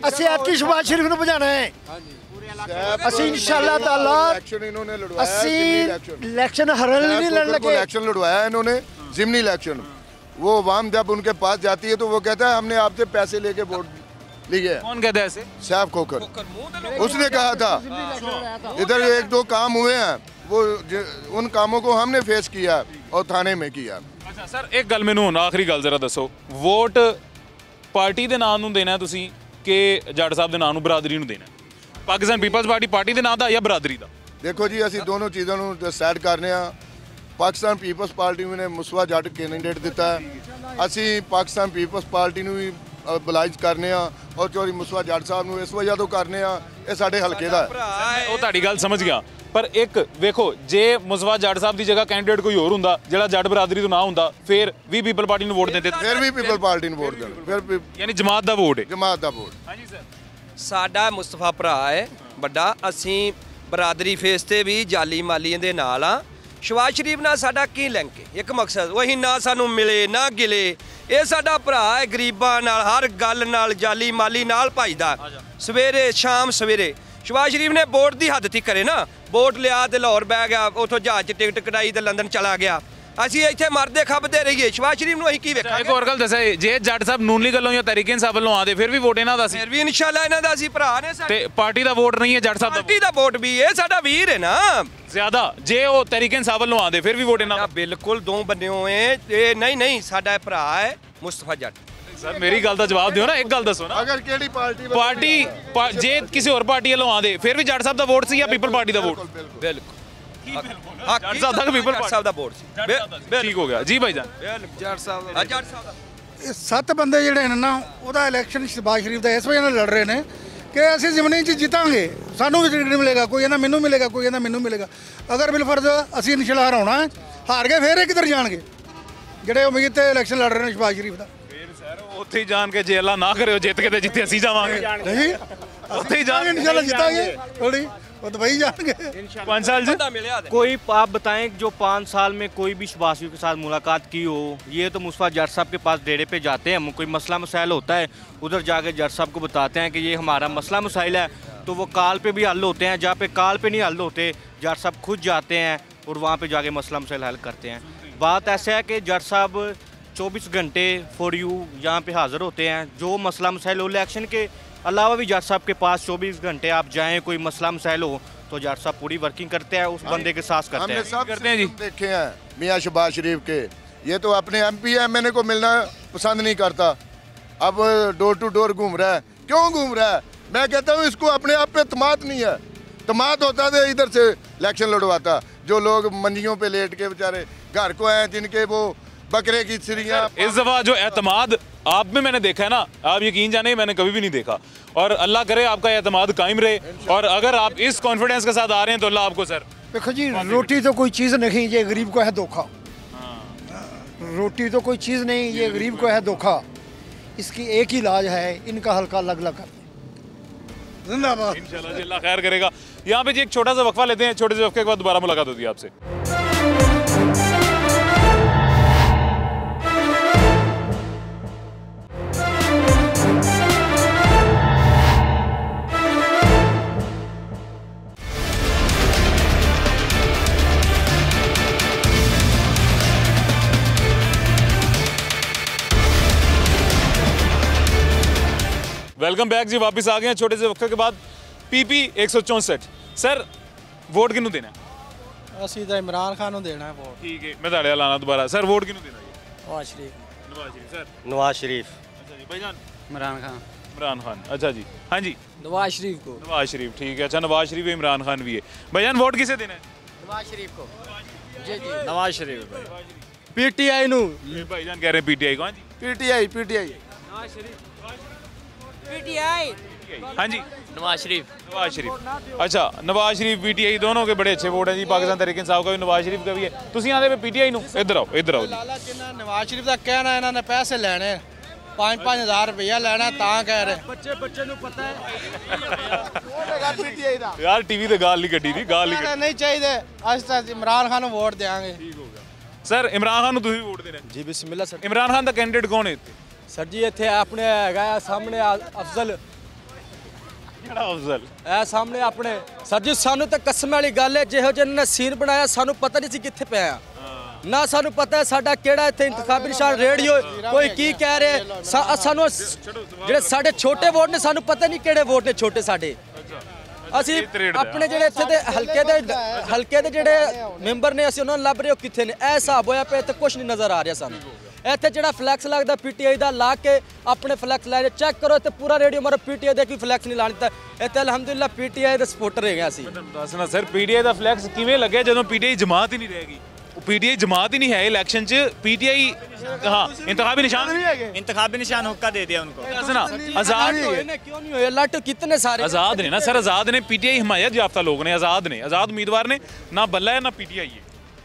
ਅਸੀਂ ਐਤਕੀ ਸ਼ਹਬਾਜ਼ ਸ਼ਰੀਫ ਨੂੰ ਭਜਾਣਾ ਹੈ। ਅਸੀਂ इंशाअल्लाह ताला ਅਸੀਂ इलेक्शन हरने नहीं लड़ने लगे। इलेक्शन लड़वाया इन्होंने, ज़िमनी इलेक्शन। वो अवाम जब उनके पास जाती है तो वो कहता है हमने आपसे पैसे लेके वोट लिए। कौन कहता है ऐसे? सैफ खोकर, उसने कहा था। इधर 1-2 काम हुए हैं, वो उन कामों को हमने फेस किया और थाने में किया। अच्छा सर, एक गल मैनू आखिरी गल जरा दसो, वोट पार्टी के नाम नूं देना तुसीं कि जाट साहब के नाम नूं बरादरी नूं देना? पाकिस्तान पीपल्स पार्टी के नाम दा या बरादरी दा? देखो जी, असीं दोनों चीज़ों नूं डिसाइड करने आ। पाकिस्तान पीपल्स पार्टी ने मुस्तफा जट कैंਡੀਡੇਟ ਦਿੱਤਾ है, असी पाकिस्तान पीपल्स पार्टी ਨੂੰ ਵੀ ਬਲਾਈਜ਼ ਕਰਨੇ ਆ और चौधरी मुस्तफा जट साहब ਨੂੰ ਇਸ ਵਜ੍ਹਾ ਤੋਂ ਕਰਨੇ ਆ, ਇਹ ਸਾਡੇ ਹਲਕੇ ਦਾ ਹੈ। ਉਹ ਤੁਹਾਡੀ ਗੱਲ ਸਮਝ ਗਿਆ, ਪਰ ਇੱਕ ਵੇਖੋ, ਜੇ ਮੁਸਤਫਾ ਜੱਟ ਸਾਹਿਬ ਦੀ ਜਗ੍ਹਾ ਕੈਂਡੀਡੇਟ ਕੋਈ ਹੋਰ ਹੁੰਦਾ ਜਿਹੜਾ ਜੱਟ ਬਰਾਦਰੀ ਤੋਂ ਨਾ ਹੁੰਦਾ, ਫਿਰ ਵੀ ਪੀਪਲ ਪਾਰਟੀ ਨੂੰ ਵੋਟ ਦਿੰਦੇ? ਫਿਰ ਵੀ ਪੀਪਲ ਪਾਰਟੀ ਨੂੰ ਵੋਟ ਦੇਣ, ਫਿਰ ਯਾਨੀ ਜਮਾਤ ਦਾ ਵੋਟ ਹੈ? ਜਮਾਤ ਦਾ ਵੋਟ। ਹਾਂਜੀ ਸਰ, ਸਾਡਾ ਮੁਸਤਫਾ ਭਰਾ ਹੈ ਵੱਡਾ, ਅਸੀਂ ਬਰਾਦਰੀ ਫੇਸ ਤੇ ਵੀ ਜਾਲੀ ਮਾਲੀਆਂ ਦੇ ਨਾਲ ਆ। ਸ਼ਹਬਾਜ਼ ਸ਼ਰੀਫ ਨਾਲ ਸਾਡਾ ਕੀ ਲਿੰਕ ਹੈ? ਇੱਕ ਮਕਸਦ, ਉਹੀ ਨਾ ਸਾਨੂੰ ਮਿਲੇ ਨਾ ਗਿਲੇ, ਇਹ ਸਾਡਾ ਭਰਾ ਹੈ, ਗਰੀਬਾਂ ਨਾਲ ਹਰ ਗੱਲ ਨਾਲ, ਜਾਲੀ ਮਾਲੀ ਨਾਲ ਭਜਦਾ, ਸਵੇਰੇ ਸ਼ਾਮ ਸਵੇਰੇ। ਸ਼ਹਬਾਜ਼ ਸ਼ਰੀਫ ਨੇ ਵੋਟ ਦੀ ਹੱਦ ਤੱਕ ਕਰੇ ਨਾ, ਵੋਟ ਲਿਆ ਤੇ ਲਾਹੌਰ ਬਹਿ ਗਿਆ, ਉੱਥੋਂ ਜਹਾਜ਼ 'ਚ ਟਿਕਟ ਕਢਾਈ ਤੇ ਲੰਦਨ ਚਲਾ ਗਿਆ। ਅਸੀਂ ਇੱਥੇ ਮਰਦੇ ਖੱਬਦੇ ਰਹੀਏ, ਸ਼ਹਬਾਜ਼ ਸ਼ਰੀਫ ਨੂੰ ਅਸੀਂ ਕੀ ਵੇਖਾਂਗੇ? ਇੱਕ ਹੋਰ ਗੱਲ ਦੱਸਿਆ, ਜੇ ਜੱਟ ਸਾਹਿਬ ਨੂਨਲੀ ਗੱਲੋਂ ਜਾਂ ਤਹਿਰੀਕ ਇਨਸਾਫ ਵੱਲੋਂ ਆਦੇ ਫਿਰ ਵੀ ਵੋਟ ਇਹਨਾਂ ਦਾ ਸੀ? ਫਿਰ ਵੀ ਇਨਸ਼ਾਅੱਲਾ ਇਹਨਾਂ ਦਾ ਅਸੀਂ ਭਰਾ ਨੇ ਸਾਡੇ। ਤੇ ਪਾਰਟੀ ਦਾ ਵੋਟ ਨਹੀਂ ਹੈ ਜੱਟ ਸਾਹਿਬ ਦਾ? ਪਾਰਟੀ ਦਾ ਵੋਟ ਵੀ ਇਹ ਸਾਡਾ ਵੀਰ ਹੈ ਨਾ ਜ਼ਿਆਦਾ। ਜੇ ਉਹ ਤਹਿਰੀਕ ਇਨਸਾਫ ਵੱਲੋਂ ਆਦੇ ਫਿਰ ਵੀ ਵੋਟ ਇਹਨਾਂ ਦਾ? ਬਿਲਕੁਲ ਦੋ ਬੰਨਿਓ ਹੈ ਇਹ। ਨਹੀਂ ਸਾਡਾ ਭਰਾ ਹੈ ਮੁਸਤਫਾ ਜੱਟ। ਸਰ ਮੇਰੀ ਗੱਲ ਦਾ ਜਵਾਬ ਦਿਓ ਨਾ, ਇੱਕ ਗੱਲ ਦੱਸੋ ਨਾ, ਅਗਰ ਕਿਹੜੀ ਪਾਰਟੀ ਜੇ ਕਿਸੇ ਹੋਰ ਪਾਰਟੀ ਵੱਲੋਂ ਆਦੇ ਫਿਰ ਵੀ ਜੱਟ ਸਾਹਿਬ ਦਾ ਵੋਟ ਸੀ ਜਾਂ ਪੀਪਲ ਪਾਰਟੀ ਦਾ ਵੋਟ? ਬਿਲਕੁਲ ਜੱਟ ਸਾਹਿਬ the people Sahib the vote ਸੀ। ਠੀਕ ਹੋ ਗਿਆ ਜੀ ਭਾਈ ਜਾਨ। ਜੱਟ ਸਾਹਿਬ ਦਾ ਇਹ 7 ਬੰਦੇ ਜਿਹੜੇ ਨੇ ਨਾ, ਉਹਦਾ ਇਲੈਕਸ਼ਨ ਸ਼ਹਬਾਜ਼ ਸ਼ਰੀਫ ਦਾ ਇਸ ਵਜ੍ਹਾ ਨਾਲ ਲੜ ਰਹੇ ਨੇ ਕਿ ਅਸੀਂ ਜ਼ਿਮਨੀ 'ਚ ਜਿੱਤਾਂਗੇ। ਸਾਨੂੰ ਵੀ ਟਿਕਟ ਨਹੀਂ ਮਿਲੇਗਾ, ਕੋਈ ਕਹਿੰਦਾ ਮੈਨੂੰ ਮਿਲੇਗਾ, ਕੋਈ ਕਹਿੰਦਾ ਮੈਨੂੰ ਮਿਲੇਗਾ। ਅਗਰ ਬਿਲਫਰਜ਼ ਅਸੀਂ ਇਨਸ਼ਾਅੱਲਾ ਹਰਾਉਣਾ ਹੈ, ਹਾਰ ਗਏ ਫਿਰ ਇਹ ਕਿੱਧਰ ਜਾਣਗੇ ਜਿਹੜੇ ਉਮੀਦ ਤੇ ਇਲੈਕਸ਼ਨ ਲੜ ਰਹੇ ਨੇ ਸ਼ਹਿਬਾਜ਼ ਸ਼ਰੀਫ ਦਾ। ਫਿਰ ਸਰ ਉੱਥੇ ਹੀ ਜਾਣ ਕੇ ਜੇ ਅੱਲਾ ਨਾ ਕਰੇ ਉਹ ਜਿੱਤ ਕੇ ਤੇ ਜਿੱਥੇ ਅਸੀਂ ਜਾਵਾਂਗੇ ਨਹੀਂ ਉੱਥੇ ही जाएंगे इंशाल्लाह जीतेंगे थोड़ी वो तो वही जाएंगे 5 साल से कोई आप बताएं जो 5 साल में कोई भी शहबाज शरीफ के साथ मुलाकात की हो। ये तो मुस्तफा जट साहब के पास डेरे पे जाते हैं, हम कोई मसला मसाइल होता है उधर जाके जट साहब को बताते हैं कि ये हमारा मसला मसाइल है, तो वो कॉल पे भी हल होते हैं। जहाँ पे कॉल पे नहीं हल होते जट साहब खुद जाते हैं और वहाँ पे जाके मसला मसाइल हल करते हैं। बात ऐसा है कि जट साहब 24 घंटे फॉर यू यहाँ पे हाज़िर होते हैं। जो मसला मसाइल हो इलेक्शन के अलावा भी जट साहब के पास 24 घंटे आप जाएं, कोई मसला मसाइल हो तो जट साहब पूरी वर्किंग करते हैं, उस बंदे के साथ करते हैं। हमने सब करते हैं जी, देखे हैं मियाँ शहबाज शरीफ के। ये तो अपने MP MNA को मिलना पसंद नहीं करता, अब डोर टू डोर घूम रहा है। क्यों घूम रहा है? मैं कहता हूँ इसको अपने आप पे तमाद नहीं है। तमाद होता तो इधर से इलेक्शन लड़वाता। जो लोग मंडियों पे लेट के बेचारे घर को आए, जिनके वो बकरे की सिरियाँ। इस दफ़ा जो एतमाद आप में मैंने देखा है ना, आप यकीन जाने मैंने कभी भी नहीं देखा, और अल्लाह करे आपका एतमाद कायम रहे। और अगर आप इस कॉन्फिडेंस के साथ आ रहे हैं तो अल्लाह आपको सर। देखो जी, रोटी तो कोई चीज़ नहीं, ये गरीब को है धोखा। रोटी तो कोई चीज़ नहीं, ये गरीब को है धोखा। इसकी एक ही इलाज है, इनका हल्का अलग अलग कर। जिंदाबाद। इंशाल्लाह जी अल्लाह खैर करेगा। यहाँ पे जी एक छोटा सा वक्फा लेते हैं, छोटे से वक्फे के बाद दोबारा मुलाकात होती है आपसे। वेलकम बैक जी, वापस आ गए हैं छोटे से वक्फे के बाद। PP 164 सर वोट किनू देना? ਅਸੀਂ ਤਾਂ ਇਮਰਾਨ ਖਾਨ ਨੂੰ ਦੇਣਾ ਹੈ ਵੋਟ। ठीक है, मैं ਤੁਹਾਡੇ ਲਾਣਾ दोबारा। सर वोट किनू देना है? नवाज शरीफ। नवाज शरीफ सर। नवाज शरीफ। अच्छा जी भाईजान। इमरान खान। इमरान खान, अच्छा जी। हाँ जी नवाज शरीफ को। नवाज शरीफ, ठीक है। अच्छा नवाज शरीफ है, इमरान खान भी है। भाईजान वोट किसे देना है? नवाज शरीफ को। जी जी नवाज शरीफ। PTI ਨੂੰ। भाईजान कह रहे हैं PTI को। हाँ जी PTI नवाज शरीफ। PTI। हाँ जी नवाज शरीफ। नवाज शरीफ, अच्छा नवाज शरीफ PTI दोनों के बड़े अच्छे वोट हैं जी। पाकिस्तान तहरीक इंसाफ का भी, नवाज शरीफ का भी है। तुम आते पे PTI ਨੂੰ इधर आओ जी। ਲਾਲਾ ਜਿੰਨਾ ਨਵਾਜ਼ ਸ਼ਰੀਫ ਦਾ ਕਹਿਣਾ ਇਹਨਾਂ ਨੇ ਪੈਸੇ ਲੈਣੇ 5-5000 ਰੁਪਇਆ ਲੈਣਾ ਤਾਂ ਕਹਿ ਰਹੇ ਬੱਚੇ ਨੂੰ ਪਤਾ ਹੈ PTI ਦਾ यार टीवी ਤੇ ਗਾਲ ਨਹੀਂ ਕੱਢੀ ਦੀ, ਗਾਲ ਨਹੀਂ ਚਾਹੀਦੇ। ਅੱਜ ਤਾਂ ਇਮਰਾਨ ਖਾਨ ਨੂੰ ਵੋਟ ਦੇਵਾਂਗੇ। ਸਰ ਇਮਰਾਨ ਖਾਨ ਨੂੰ ਤੁਸੀਂ ਵੋਟ ਦੇਣਾ? ਜੀ ਬਿਸਮਿਲ੍ਲਾ ਸਰ। ਇਮਰਾਨ ਖਾਨ ਦਾ ਕੈਂਡੀਡੇਟ ਕੌਣ ਹੈ ਇੱਥੇ? ਸਰ ਜੀ ਇੱਥੇ ਆਪਣੇ ਹੈਗਾ ਸਾਹਮਣੇ ਅਫਜ਼ਲ। ਕਿਹੜਾ ਅਫਜ਼ਲ? ਇਹ ਸਾਹਮਣੇ ਆਪਣੇ ਸਰ ਜੀ, ਸਾਨੂੰ ਤਾਂ ਕਸਮ ਵਾਲੀ ਗੱਲ ਹੈ, ਜਿਹੋ ਜਿਹੇ ਨੇ ਸੀਨ ਬਣਾਇਆ ਸਾਨੂੰ ਪਤਾ ਨਹੀਂ ਸੀ ਕਿੱਥੇ ਪਿਆ ਨਾ। ਸਾਨੂੰ ਪਤਾ ਹੈ ਸਾਡਾ ਕਿਹੜਾ ਇੱਥੇ ਇੰਤਖਾਬੀ ਨਿਸ਼ਾਨ ਰੇਡੀਓ ਕੋਈ ਕੀ ਕਹਿ ਰਿਹਾ। ਸਾਨੂੰ ਜਿਹੜੇ ਸਾਡੇ ਛੋਟੇ ਵੋਟ ਨੇ ਸਾਨੂੰ ਪਤਾ ਨਹੀਂ ਕਿਹੜੇ ਵੋਟ ਨੇ ਛੋਟੇ ਸਾਡੇ। ਅਸੀਂ ਆਪਣੇ ਜਿਹੜੇ ਇੱਥੇ ਦੇ ਹਲਕੇ ਦੇ ਜਿਹੜੇ ਮੈਂਬਰ ਨੇ ਅਸੀਂ ਉਹਨਾਂ ਨੂੰ ਲੱਭ ਰਹੇ ਹੋ ਕਿੱਥੇ ਨੇ। ਇਹ ਹਿਸਾਬ ਹੋਇਆ ਪਿਆ ਤੇ ਕੁਝ ਨਹੀਂ ਨਜ਼ਰ ਆ ਰਿਹਾ ਸਾਨੂੰ। ਇੱਥੇ ਜਿਹੜਾ ਫਲੈਕਸ ਲੱਗਦਾ PTI ਦਾ ਲਾ ਕੇ ਆਪਣੇ ਫਲੈਕਸ ਲੈ ਚੈੱਕ ਕਰੋ ਤੇ ਪੂਰਾ ਰੇਡੀਓ ਮਾਰੋ, PTI ਦਾ ਕੋਈ ਫਲੈਕਸ ਨਹੀਂ ਲਾਣ ਦਿੱਤਾ। ਇੱਥੇ ਅਲਹਮਦੁਲਿਲਾ PTI ਦੇ ਸਪੋਰਟਰ ਹੈਗੇ ਅਸੀਂ। ਦੱਸਣਾ ਸਰ PTI ਦਾ ਫਲੈਕਸ ਕਿਵੇਂ ਲੱਗਿਆ ਜਦੋਂ PTI ਜਮਾਤ ਹੀ ਨਹੀਂ ਰਹੇਗੀ? PTI ਜਮਾਤ ही नहीं है इलेक्शन च। PTI हाँ इंतखाबी निशान हुक्का दे दिया उनको। आजाद क्यों नहीं हुए लट कितने सारे आजाद ने ना सर, आजाद ने PTI हिमायत याफ्ता लोग ने, आजाद उम्मीदवार ने ना बल्ला है ना PTI है।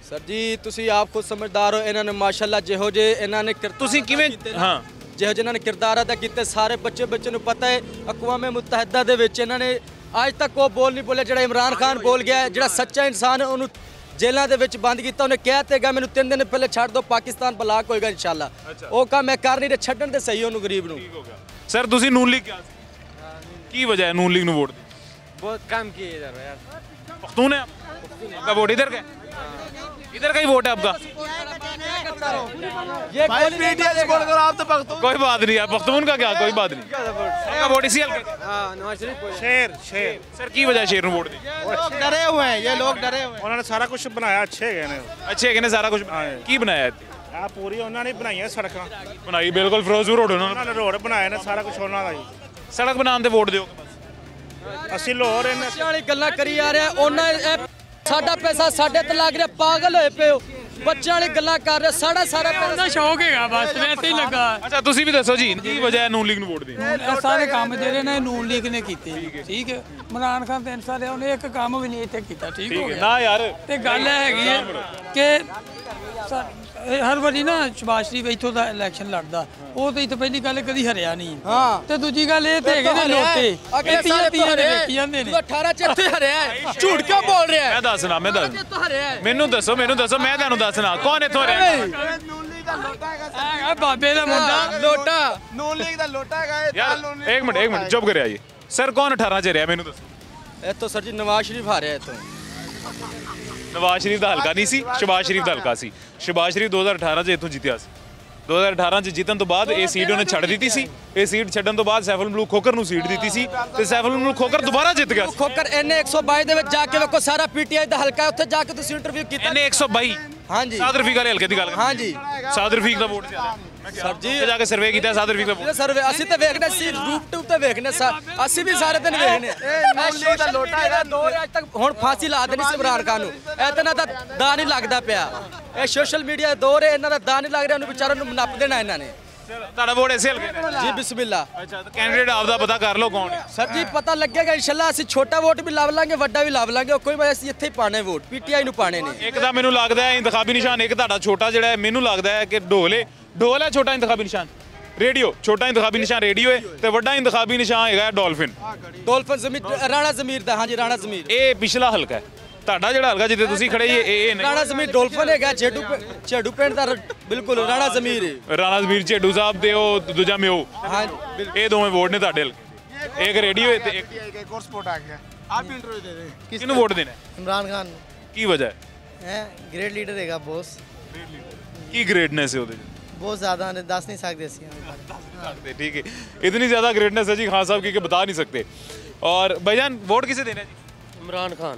सर जी ਤੁਸੀਂ ਆਪ ਖੁਦ ਸਮਝਦਾਰ ਹੋ। ਇਹਨਾਂ ਨੇ ਮਾਸ਼ਾਅੱਲਾ ਜਿਹੋ ਜੇ ਇਹਨਾਂ ਨੇ ਤੁਸੀਂ ਕਿਵੇਂ ਹਾਂ ਜਿਹੋ ਜਿਹਨਾਂ ਨੇ ਕਿਰਦਾਰ ਅਦਾ ਕੀਤੇ ਸਾਰੇ ਬੱਚੇ ਨੂੰ ਪਤਾ ਹੈ। ਅਕਵਾਮ ਮੁਤਹਿਦਾ ਦੇ ਵਿੱਚ ਇਹਨਾਂ ਨੇ ਅੱਜ ਤੱਕ ਉਹ ਬੋਲ ਨਹੀਂ ਬੋਲਿਆ ਜਿਹੜਾ ਇਮਰਾਨ ਖਾਨ ਬੋਲ ਗਿਆ। ਜਿਹੜਾ ਸੱਚਾ ਇਨਸਾਨ ਹੈ ਉਹਨੂੰ ਜੇਲ੍ਹਾਂ ਦੇ ਵਿੱਚ ਬੰਦ ਕੀਤਾ। ਉਹਨੇ ਕਹਿ ਤੇ ਗਿਆ ਮੈਨੂੰ 3 ਦਿਨ ਪਹਿਲੇ ਛੱਡ ਦਿਓ, ਪਾਕਿਸਤਾਨ ਬਲਾਕ ਹੋਏਗਾ ਇਨਸ਼ਾਅੱਲਾ। ਉਹ ਕੰਮ ਮੈਂ ਕਰ ਨਹੀਂ ਰਿਹਾ, ਛੱਡਣ ਦੇ ਸਹੀ ਉਹਨੂੰ ਗਰੀਬ ਨੂੰ। ਸਰ ਤੁਸੀਂ ਨੂਨ ਲੀਗ ਕਿਆ ਕੀ वजह है नून लीग ਨੂੰ ਵੋਟ ਦੀ? बहुत काम किए इधर यार। पख्तून है आपका वोट? इधर का ही वोट है आपका? ये आप तो कोई बात नहीं यार, पख्तून का क्या कोई बात नहीं। आपका वोट इसी हल्के? नवाज शरीफ। शेर सर की वजह शेर वोट दी? डरे हुए हैं ये लोग, डरे हुए हैं। उन्होंने सारा कुछ बनाया अच्छे ने सारा कुछ की बनाया? पूरी उन्होंने बनाई सड़क बनाई, बिल्कुल फिरोजपुर रोड उन्होंने रोड बनाए ने सारा कुछ उन्होंने ही। सड़क बनाने ते वोट दियो ਅਸੀਂ ਲਾਹੌਰ ਵਾਲੀ ਗੱਲਾਂ ਕਰੀ ਆ ਰਿਹਾ। ਉਹਨਾਂ ਸਾਡਾ ਪੈਸਾ ਸਾਡੇ ਤੇ ਲੱਗ ਰਿਹਾ, ਪਾਗਲ ਹੋਏ ਪਏ ਹੋ। ਬੱਚਿਆਂ ਵਾਲੀ ਗੱਲਾਂ ਕਰ ਰਹੇ ਸਾਰਾ ਪਿੰਡ ਦਾ ਸ਼ੌਕ ਹੈਗਾ ਬਸ ਵੈਸੇ ਹੀ ਲੱਗਾ। ਅੱਛਾ ਤੁਸੀਂ ਵੀ ਦੱਸੋ ਜੀ ਕੀ ਵਜ੍ਹਾ ਹੈ ਨੂਨ ਲੀਗ ਨੂੰ ਵੋਟ ਦੀ? ਇਹ ਸਾਰੇ ਕੰਮ ਜਿਹੜੇ ਨੇ ਨੂਨ ਲੀਗ ਨੇ ਕੀਤੇ ਠੀਕ ਹੈ। ਇਮਰਾਨ ਖਾਨ 3 ਸਾਲ ਉਹਨੇ ਇੱਕ ਕੰਮ ਵੀ ਨਹੀਂ ਇੱਥੇ ਕੀਤਾ ਠੀਕ ਹੋ ਗਿਆ ਨਾ ਯਾਰ। ਤੇ ਗੱਲ ਹੈਗੀ ਹੈ ਕਿ ਹਰ ਵਾਰੀ ਨਾ ਸ਼ਬਾਜ਼ ਸ਼ਰੀਫ ਇੱਥੋਂ ਦਾ ਇਲੈਕਸ਼ਨ ਲੜਦਾ ਉਹ ਤੇ ਇੱਥੇ ਪਹਿਲੀ ਗੱਲ ਕਦੀ ਹਰਿਆ ਨਹੀਂ ਤੇ ਦੂਜੀ ਗੱਲ ਇਹ ਤੇ ਹੈਗੇ ਨੇ ਲੋਟੇ ਅਗਲੇ ਸਾਲ ਤੋਂ ਵੇਖੀ ਜਾਂਦੇ ਨੇ 18 ਚ ਇੱਥੇ ਹਰਿਆ ਹੈ ਝੂਠ ਕਿਉਂ ਬੋਲ ਰਿਹਾ ਹੈ? ਮੈਂ ਦੱਸਣਾ ਮੈਨੂੰ ਦੱਸੋ ਮੈਂ ਤੁਹਾਨੂੰ ਦੱਸਣਾ ਕੌਣ ਇੱਥੋਂ ਹਰਿਆ? ਹੈਗਾ ਬਾਬੇ ਦਾ ਮੁੰਡਾ ਲੋਟਾ ਨੂਨ ਲੀਗ ਦਾ ਲੋਟਾ ਹੈਗਾ ਯਾਰ ਇੱਕ ਮਿੰਟ ਚੁੱਪ ਕਰਿਆ ਜੀ ਸਰ ਕੌਣ 18 ਚ ਰਿਹਾ ਮੈਨੂੰ ਦੱਸੋ। ਇੱਥੋਂ ਸਰ ਜੀ ਨਵਾਜ਼ ਸ਼ਰੀਫ ਹਾਰਿਆ ਇੱਥੋਂ। ਨਵਾਜ਼ ਸ਼ਰੀਫ ਦਾ ਹਲਕਾ ਨਹੀਂ ਸੀ ਸ਼ਬਾਜ਼ ਸ਼ਰੀਫ ਦਾ ਹਲਕਾ ਸੀ। ਸ਼ਬਾਜ਼ ਸ਼ਰੀਫ 2018 ਚ ਇੱਥੋਂ ਜਿੱਤਿਆ ਸੀ। 2018 ਚ ਜਿੱਤਣ ਤੋਂ ਬਾਅਦ ਇਹ ਸੀਟ ਉਹਨੇ ਛੱਡ ਦਿੱਤੀ ਸੀ। ਇਹ ਸੀਟ ਛੱਡਣ ਤੋਂ ਬਾਅਦ ਸੈਫੁਲ ਮਲੂਕ ਖੋਕਰ ਨੂੰ ਸੀਟ ਦਿੱਤੀ ਸੀ ਤੇ ਸੈਫੁਲ ਮਲੂਕ ਖੋਕਰ ਦੁਬਾਰਾ ਜਿੱਤ ਗਿਆ। ਖੋਕਰ ਇਹਨੇ 122 ਦੇ ਵਿੱਚ ਜਾ ਕੇ ਵੇਖੋ ਸਾਰਾ ਪੀਟੀਆਈ ਦਾ ਹਲਕਾ ਉੱਥੇ ਜਾ ਕੇ ਤੁਸੀਂ ਇੰਟਰਵਿਊ ਕੀਤਾ। ਇਹਨੇ 122 ਹਾਂਜੀ ਸਾਦ ਰਫੀਕ ਵਾਲੇ ਹਲਕੇ ਦੀ ਗੱਲ ਹਾਂਜੀ ਸਾਦ ਰਫੀਕ ਦਾ ਵੋਟ ਜ਼ਿਆਦਾ ਸਰ ਜੀ ਜਾ ਕੇ ਸਰਵੇ ਕੀਤਾ ਸਾਦ ਰਫੀਕ ਦਾ ਵੋਟ ਸਰਵੇ ਅਸੀਂ ਤੇ ਵੇਖਨੇ ਸੀ YouTube ਤੇ ਵੇਖਨੇ ਅਸੀਂ ਵੀ ਸਾਰੇ ਦਿਨ ਵੇਖਨੇ ਨੂਨ ਲੀਗ ਦਾ ਲੋਟਾ ਹੈਗਾ। ਅੱਜ ਤੱਕ ਹੁਣ ਫਾਂਸੀ ਲਾ ਦੇਣੀ ਸੀ ਇਮਰਾਨ ਖਾਨ ਨੂੰ ਇਹਨਾਂ ਦਾ ਦਾ ਨਹੀਂ ਲੱਗਦਾ ਪਿਆ। ਇਹ ਸੋਸ਼ਲ ਮੀਡੀਆ ਦਾ ਦੌਰ ਹੈ ਇਹਨਾਂ ਦਾ ਦਾ ਨਹੀਂ ਲੱਗ ਰਿਹਾ ਉਹਨੂੰ ਵਿਚਾਰਾਂ ਨੂੰ ਨੱਪ ਦੇਣਾ ਇਹਨਾਂ ਨੇ। ਤੁਹਾਡਾ ਵੋਟ ਐਸੇ ਹਲਕੇ ਜੀ ਬਿਸਮਿਲ੍ਲਾ। ਅੱਛਾ ਤਾਂ ਕੈਂਡੀਡੇਟ ਆਪਦਾ ਪਤਾ ਕਰ ਲਓ ਕੌਣ ਹੈ। ਸਰ ਜੀ ਪਤਾ ਲੱਗੇਗਾ ਇਨਸ਼ਾਅੱਲਾ। ਅਸੀਂ ਛੋਟਾ ਵੋਟ ਵੀ ਲਾਵ ਲਾਂਗੇ ਵੱਡਾ ਵੀ ਲਾਵ ਲਾਂਗੇ ਕੋਈ ਵਜ੍ਹਾ ਅਸੀਂ ਇੱਥੇ ਹੀ ਪਾਣੇ ਵੋਟ ਪੀਟੀਆਈ ਨੂੰ ਪਾਣੇ ਨੇ। ਇੱਕ ਤਾਂ ਮੈਨੂੰ ਲੱਗਦਾ ਹੈ ਇੰਤਖਾਬੀ ਨਿਸ਼ਾਨ ਇੱਕ ਤੁਹਾਡਾ ਛੋਟਾ ਜਿਹੜਾ ਹੈ ਮੈਨੂੰ ਲੱਗਦਾ ਹੈ ਕਿ ਢੋਲ ਹੈ ਛੋਟਾ ਇੰਤਖਾਬੀ ਨਿਸ਼ਾਨ ਰੇਡੀਓ ਛੋਟਾ ਇੰਤਖਾਬੀ ਨਿਸ਼ਾਨ ਰੇਡੀਓ ਹੈ ਤੇ ਵੱਡਾ ਇੰਤਖਾਬੀ ਨਿਸ਼ਾਨ ਹੈਗਾ ਡੋਲਫਿਨ ਜ਼ਮੀਰ ਰਾਣਾ ਜ਼ਮੀਰ ਦਾ। ਹਾਂਜੀ ਰਾਣਾ ਜ਼ਮੀਰ ਇਹ ਪਿਛਲਾ ਹਲਕਾ ਹੈ ਤੁਹਾਡਾ ਜਿਹੜਾ ਹਲਕਾ ਜਿੱਥੇ ਤੁਸੀਂ ਖੜੇ ਇਹ ਰਾਣਾ ਜ਼ਮੀਰ ਡੋਲਫਿਨ ਹੈਗਾ ਝੇਡੂ ਪਿੰਡ ਦਾ ਬਿਲਕੁਲ ਰਾਣਾ ਜ਼ਮੀਰ ਝੇਡੂ ਸਾਹਿਬ ਦੇ ਉਹ ਦੂਜਾ ਮਿਓ ਇਹ ਦੋਵੇਂ ਵੋਟ ਨੇ ਤੁਹਾਡੇ ਹਲਕੇ ਇੱਕ ਰੇਡੀਓ ਹੈ ਤੇ एक और स्पोर्ट आ गया आप भी इंटरव्यू दे दें किसਨੂੰ वोट देना है? इमरान खान की वजह है ग्रेट लीडर हैगा बॉस की ग्रेटनेस है ਉਹਦੇ बहुत ज़्यादा ने दस नहीं सकते ठीक है इतनी ज़्यादा ग्रेटनेस है जी खान साहब की कि बता नहीं सकते। और भाईजान वोट किसे देना है जी? इमरान खान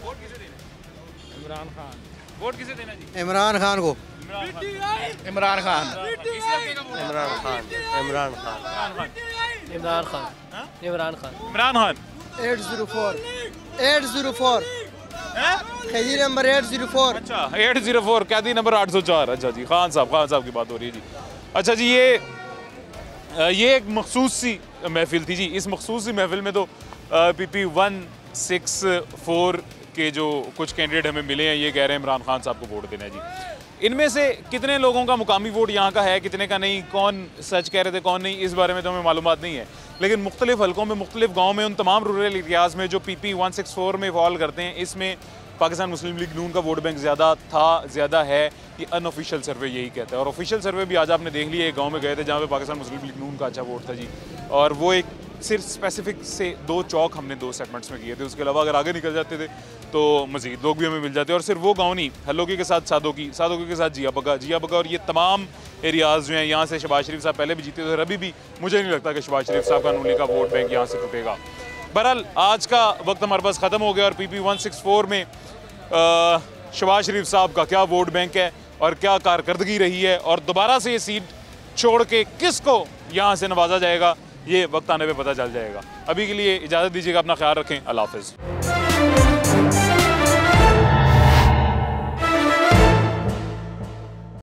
वोट किसे देना है? इमरान खान वोट किसे देना है जी? इमरान खान को इमरान खान इमरान खान इमरान खान इमरान खान इमरान खान इमरान खान 804 कैदी नंबर 804। अच्छा 804 कैदी नंबर 804। अच्छा जी खान साहब की बात हो रही है जी। अच्छा जी ये एक मखसूस सी महफिल थी जी। इस मखसूस सी महफिल में तो PP 164 के जो कुछ कैंडिडेट हमें मिले हैं ये कह रहे हैं इमरान खान साहब को वोट देना है जी। इनमें से कितने लोगों का मुकामी वोट यहाँ का है कितने का नहीं कौन सच कह रहे थे कौन नहीं इस बारे में तो हमें मालूमात नहीं है। लेकिन मुख्तलिफ हलकों में मुख्तलिफ गाँव में उन तमाम रूरल एरियाज़ में जो PP 164 में फॉल करते हैं इसमें पाकिस्तान मुस्लिम लीग नून का वोट बैंक ज़्यादा है ये अनऑफिशियल सर्वे यही कहता है। और ऑफिशियल सर्वे भी आज आपने देख लिया एक गाँव में गए थे जहाँ पे पाकिस्तान मुस्लिम लीग नून का अच्छा वोट था जी। और वो एक सिर्फ स्पेसिफिक से 2 चौक हमने 2 सेगमेंट्स में किए थे। उसके अलावा अगर आगे निकल जाते थे तो मज़ीद लोग भी हमें मिल जाते। और सिर्फ वो गाँव नहीं हल्लोकी के साथ सादोकी के साथ जिया बगा और ये तमाम एरियाज़ जो हैं यहाँ से शहबाज शरीफ साहब पहले भी जीते थे और अभी भी मुझे नहीं लगता कि शहबाज शरीफ साहब का नून लीग का वोट बैंक यहाँ से टूटेगा। बहरहाल आज का वक्त हमारे पास ख़त्म हो गया और PP 164 में शहबाज शरीफ साहब का क्या वोट बैंक है और क्या कारकर्दगी रही है और दोबारा से ये सीट छोड़ के किसको यहाँ से नवाजा जाएगा ये वक्त आने पे पता चल जाएगा। अभी के लिए इजाज़त दीजिएगा अपना ख्याल रखें अल्लाह हाफ़िज़।